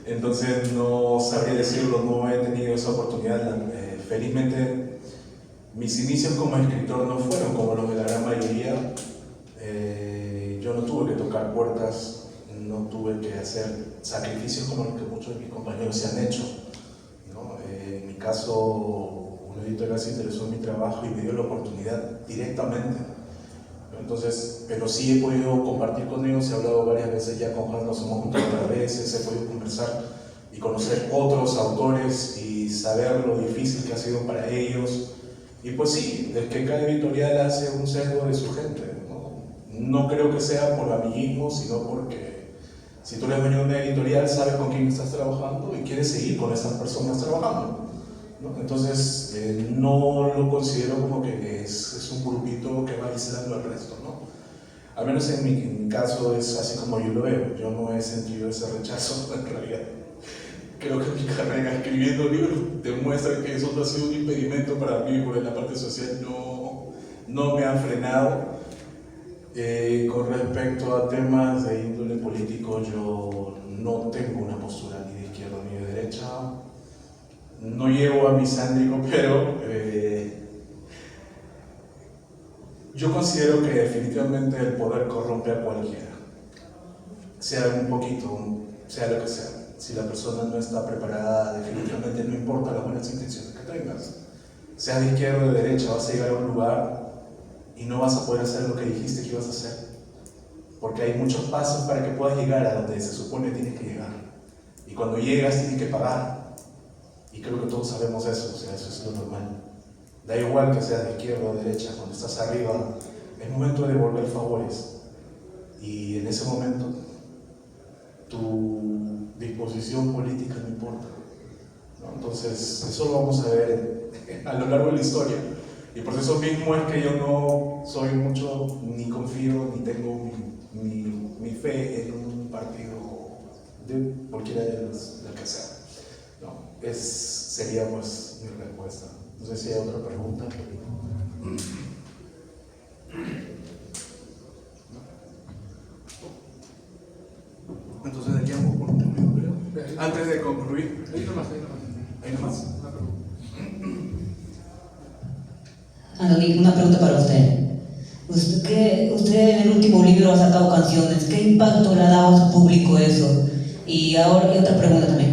Entonces no sabría decirlo, no he tenido esa oportunidad. Felizmente mis inicios como escritor no fueron como los de la gran mayoría. Yo no tuve que tocar puertas, no tuve que hacer sacrificios como los que muchos de mis compañeros se han hecho, ¿no? En mi caso, un editorial se interesó en mi trabajo y me dio la oportunidad directamente. Entonces, pero sí he podido compartir con ellos, he hablado varias veces ya con Juan, nos hemos juntado varias veces, he podido conversar y conocer otros autores y saber lo difícil que ha sido para ellos. Y pues sí, es que cada editorial hace un sesgo de su gente, ¿no? No creo que sea por amiguismo, sino porque si tú eres dueño de una editorial, sabes con quién estás trabajando y quieres seguir con esas personas trabajando, ¿no? Entonces, no lo considero como que es un grupito que va aislando al resto, ¿no? Al menos en mi caso es así como yo lo veo. Yo no he sentido ese rechazo en realidad. Creo que mi carrera escribiendo libros demuestra que eso no ha sido un impedimento para mí, porque la parte social no me ha frenado. Con respecto a temas de índole político, yo no tengo una postura ni de izquierda ni de derecha. No llego a misántrico, pero yo considero que definitivamente el poder corrompe a cualquiera, sea un poquito, sea lo que sea. Si la persona no está preparada, definitivamente no importa las buenas intenciones que tengas. sea de izquierda o de derecha, vas a llegar a un lugar y no vas a poder hacer lo que dijiste que ibas a hacer. Porque hay muchos pasos para que puedas llegar a donde se supone que tienes que llegar. Y cuando llegas tienes que pagar. Y creo que todos sabemos eso, o sea, eso es lo normal. Da igual que seas de izquierda o de derecha, cuando estás arriba, es momento de devolver favores. Y en ese momento, tu disposición política no importa, ¿no? Entonces, eso lo vamos a ver a lo largo de la historia. Y por eso mismo es que yo no soy mucho, ni confío, ni tengo mi fe en un partido de cualquiera de los que sea. No, sería pues mi respuesta. No sé si hay otra pregunta. Entonces daríamos por concluido, creo. Antes de concluir. Ahí nomás. ¿Hay nomás? Anthony, una pregunta para usted. Usted en el último libro ha sacado canciones. ¿Qué impacto le ha dado a su público eso? Y ahora hay otra pregunta también.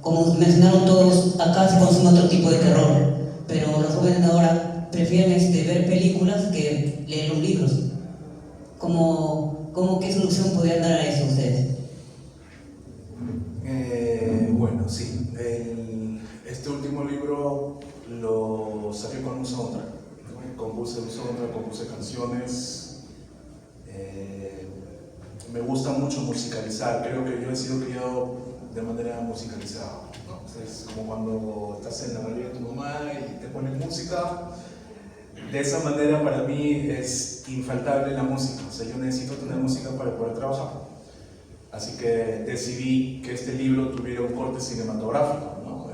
Como mencionaron todos, acá se consume otro tipo de terror, pero los jóvenes ahora prefieren ver películas que leer los libros. ¿Qué solución podrían dar a eso ustedes? Bueno, sí. Este último libro lo saqué con un soundtrack, ¿no? Compuse un soundtrack, compuse canciones. Me gusta mucho musicalizar. Creo que yo he sido criado de manera musicalizada, ¿no? Es como cuando estás en la barriga de tu mamá y te ponen música. De esa manera para mí es infaltable la música, o sea, yo necesito tener música para poder trabajar. Así que decidí que este libro tuviera un corte cinematográfico, ¿no?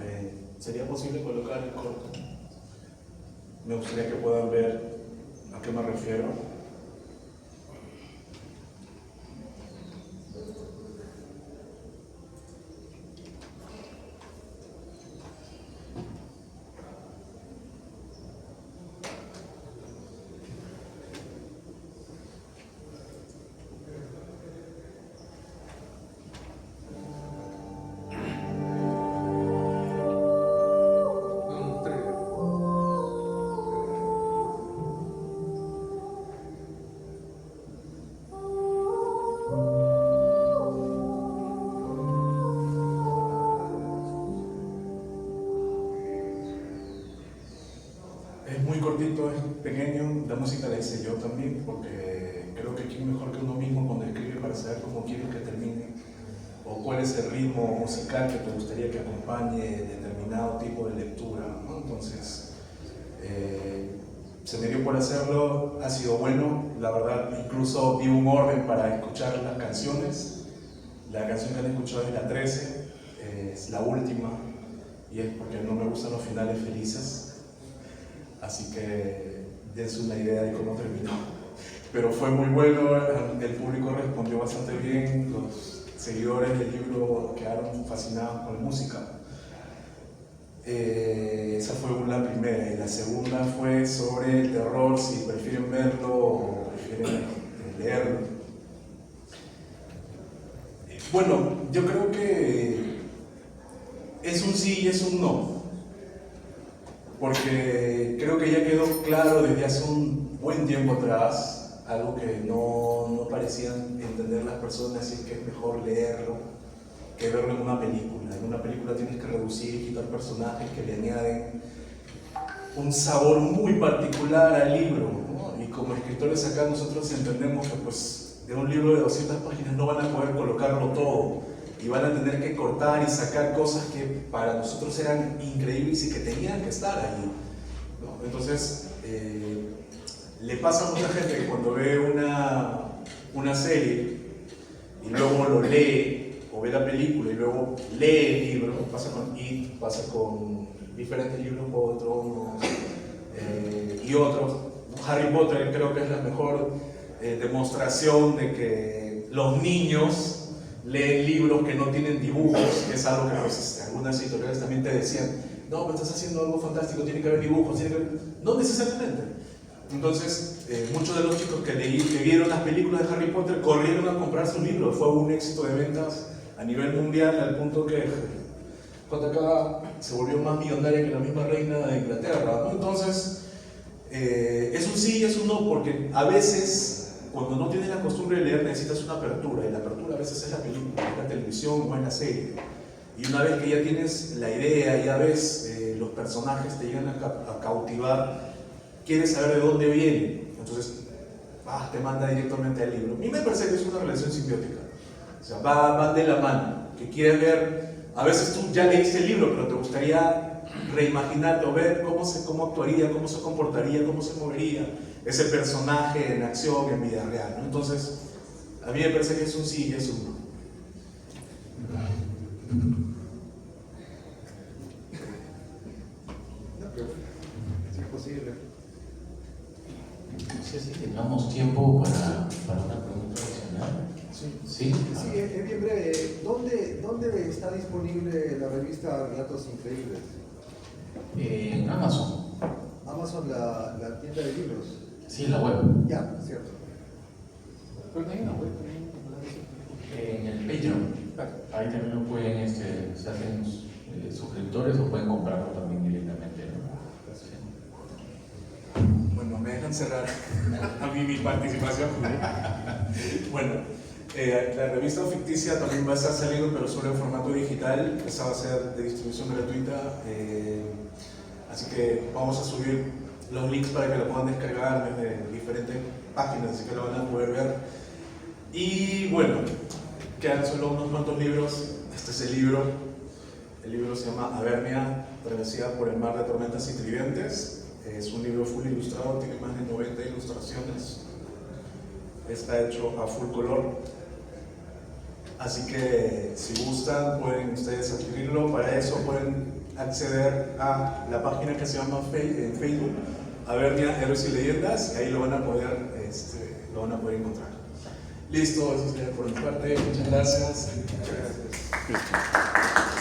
¿Sería posible colocar el corte? Me gustaría que puedan ver a qué me refiero. Es muy cortito, es pequeño, la música la hice yo también, porque creo que quién mejor que uno mismo cuando escribe para saber cómo quieres que termine, o cuál es el ritmo musical que te gustaría que acompañe determinado tipo de lectura, ¿no? Entonces, se me dio por hacerlo, ha sido bueno, la verdad, incluso di un orden para escuchar las canciones. La canción que han escuchado es la 13, es la última, y es porque no me gustan los finales felices. Así que dense una idea de cómo terminó. Pero fue muy bueno, el público respondió bastante bien, los seguidores del libro quedaron fascinados con la música. Esa fue la primera. Y la segunda fue sobre el terror, si prefieren verlo o prefieren leerlo. Bueno, yo creo que es un sí y es un no. Porque creo que ya quedó claro desde hace un buen tiempo atrás, algo que no parecían entender las personas, y es que es mejor leerlo que verlo en una película. En una película tienes que reducir y quitar personajes que le añaden un sabor muy particular al libro, ¿no? Y como escritores acá nosotros entendemos que pues de un libro de 200 páginas no van a poder colocarlo todo, y van a tener que cortar y sacar cosas que para nosotros eran increíbles y que tenían que estar ahí, ¿no? Entonces, le pasa a mucha gente que cuando ve una serie y luego lo lee, o ve la película y luego lee el libro, pasa con diferentes libros, Juego de Tronos y otros. Harry Potter creo que es la mejor demostración de que los niños leen libros que no tienen dibujos, que es algo que pues, algunas editoriales también te decían, no, pero estás haciendo algo fantástico, tiene que haber dibujos, no necesariamente. Entonces, muchos de los chicos que vieron las películas de Harry Potter corrieron a comprar su libro. Fue un éxito de ventas a nivel mundial, al punto que JK se volvió más millonaria que la misma reina de Inglaterra, ¿no? Entonces, es un sí y es un no, porque a veces, cuando no tienes la costumbre de leer, necesitas una apertura, y la apertura a veces es la película, es la televisión o es la serie. Y una vez que ya tienes la idea, ya ves, los personajes te llegan a cautivar, quieres saber de dónde vienen, entonces te manda directamente al libro. A mí me parece que es una relación simbiótica, o sea, van de la mano, que quieres ver, a veces tú ya leíste el libro, pero te gustaría reimaginarte o ver cómo actuaría, cómo se comportaría, cómo se movería ese personaje en acción, en vida real, ¿no? Entonces, a mí me parece que es un sí y es un no. Si es posible. No sé si tengamos tiempo para una pregunta adicional. Sí, ¿Sí? es bien breve. ¿Dónde está disponible la revista Relatos Increíbles? En Amazon. Amazon, la tienda de libros. Sí, la web. Ya, cierto. Pero hay una web En el Patreon. Ahí también lo pueden, se hacen suscriptores o pueden comprarlo también directamente, ¿no? Bueno, me dejan cerrar a mí mi participación. Bueno, la revista ficticia también va a estar saliendo, pero solo en formato digital. Esa va a ser de distribución gratuita. Así que vamos a subir los links para que lo puedan descargar desde diferentes páginas, así que lo van a poder ver. Y bueno, quedan solo unos cuantos libros. Este es el libro. El libro se llama Avernia, travesía por el mar de tormentas y tridentes. Es un libro full ilustrado, tiene más de 90 ilustraciones. Está hecho a full color. Así que si gustan, pueden ustedes adquirirlo. Para eso pueden acceder a la página que se llama en Facebook, Avernia, Héroes y Leyendas, y ahí lo van a poder encontrar. Listo, eso sería por mi parte. Muchas gracias. Muchas gracias.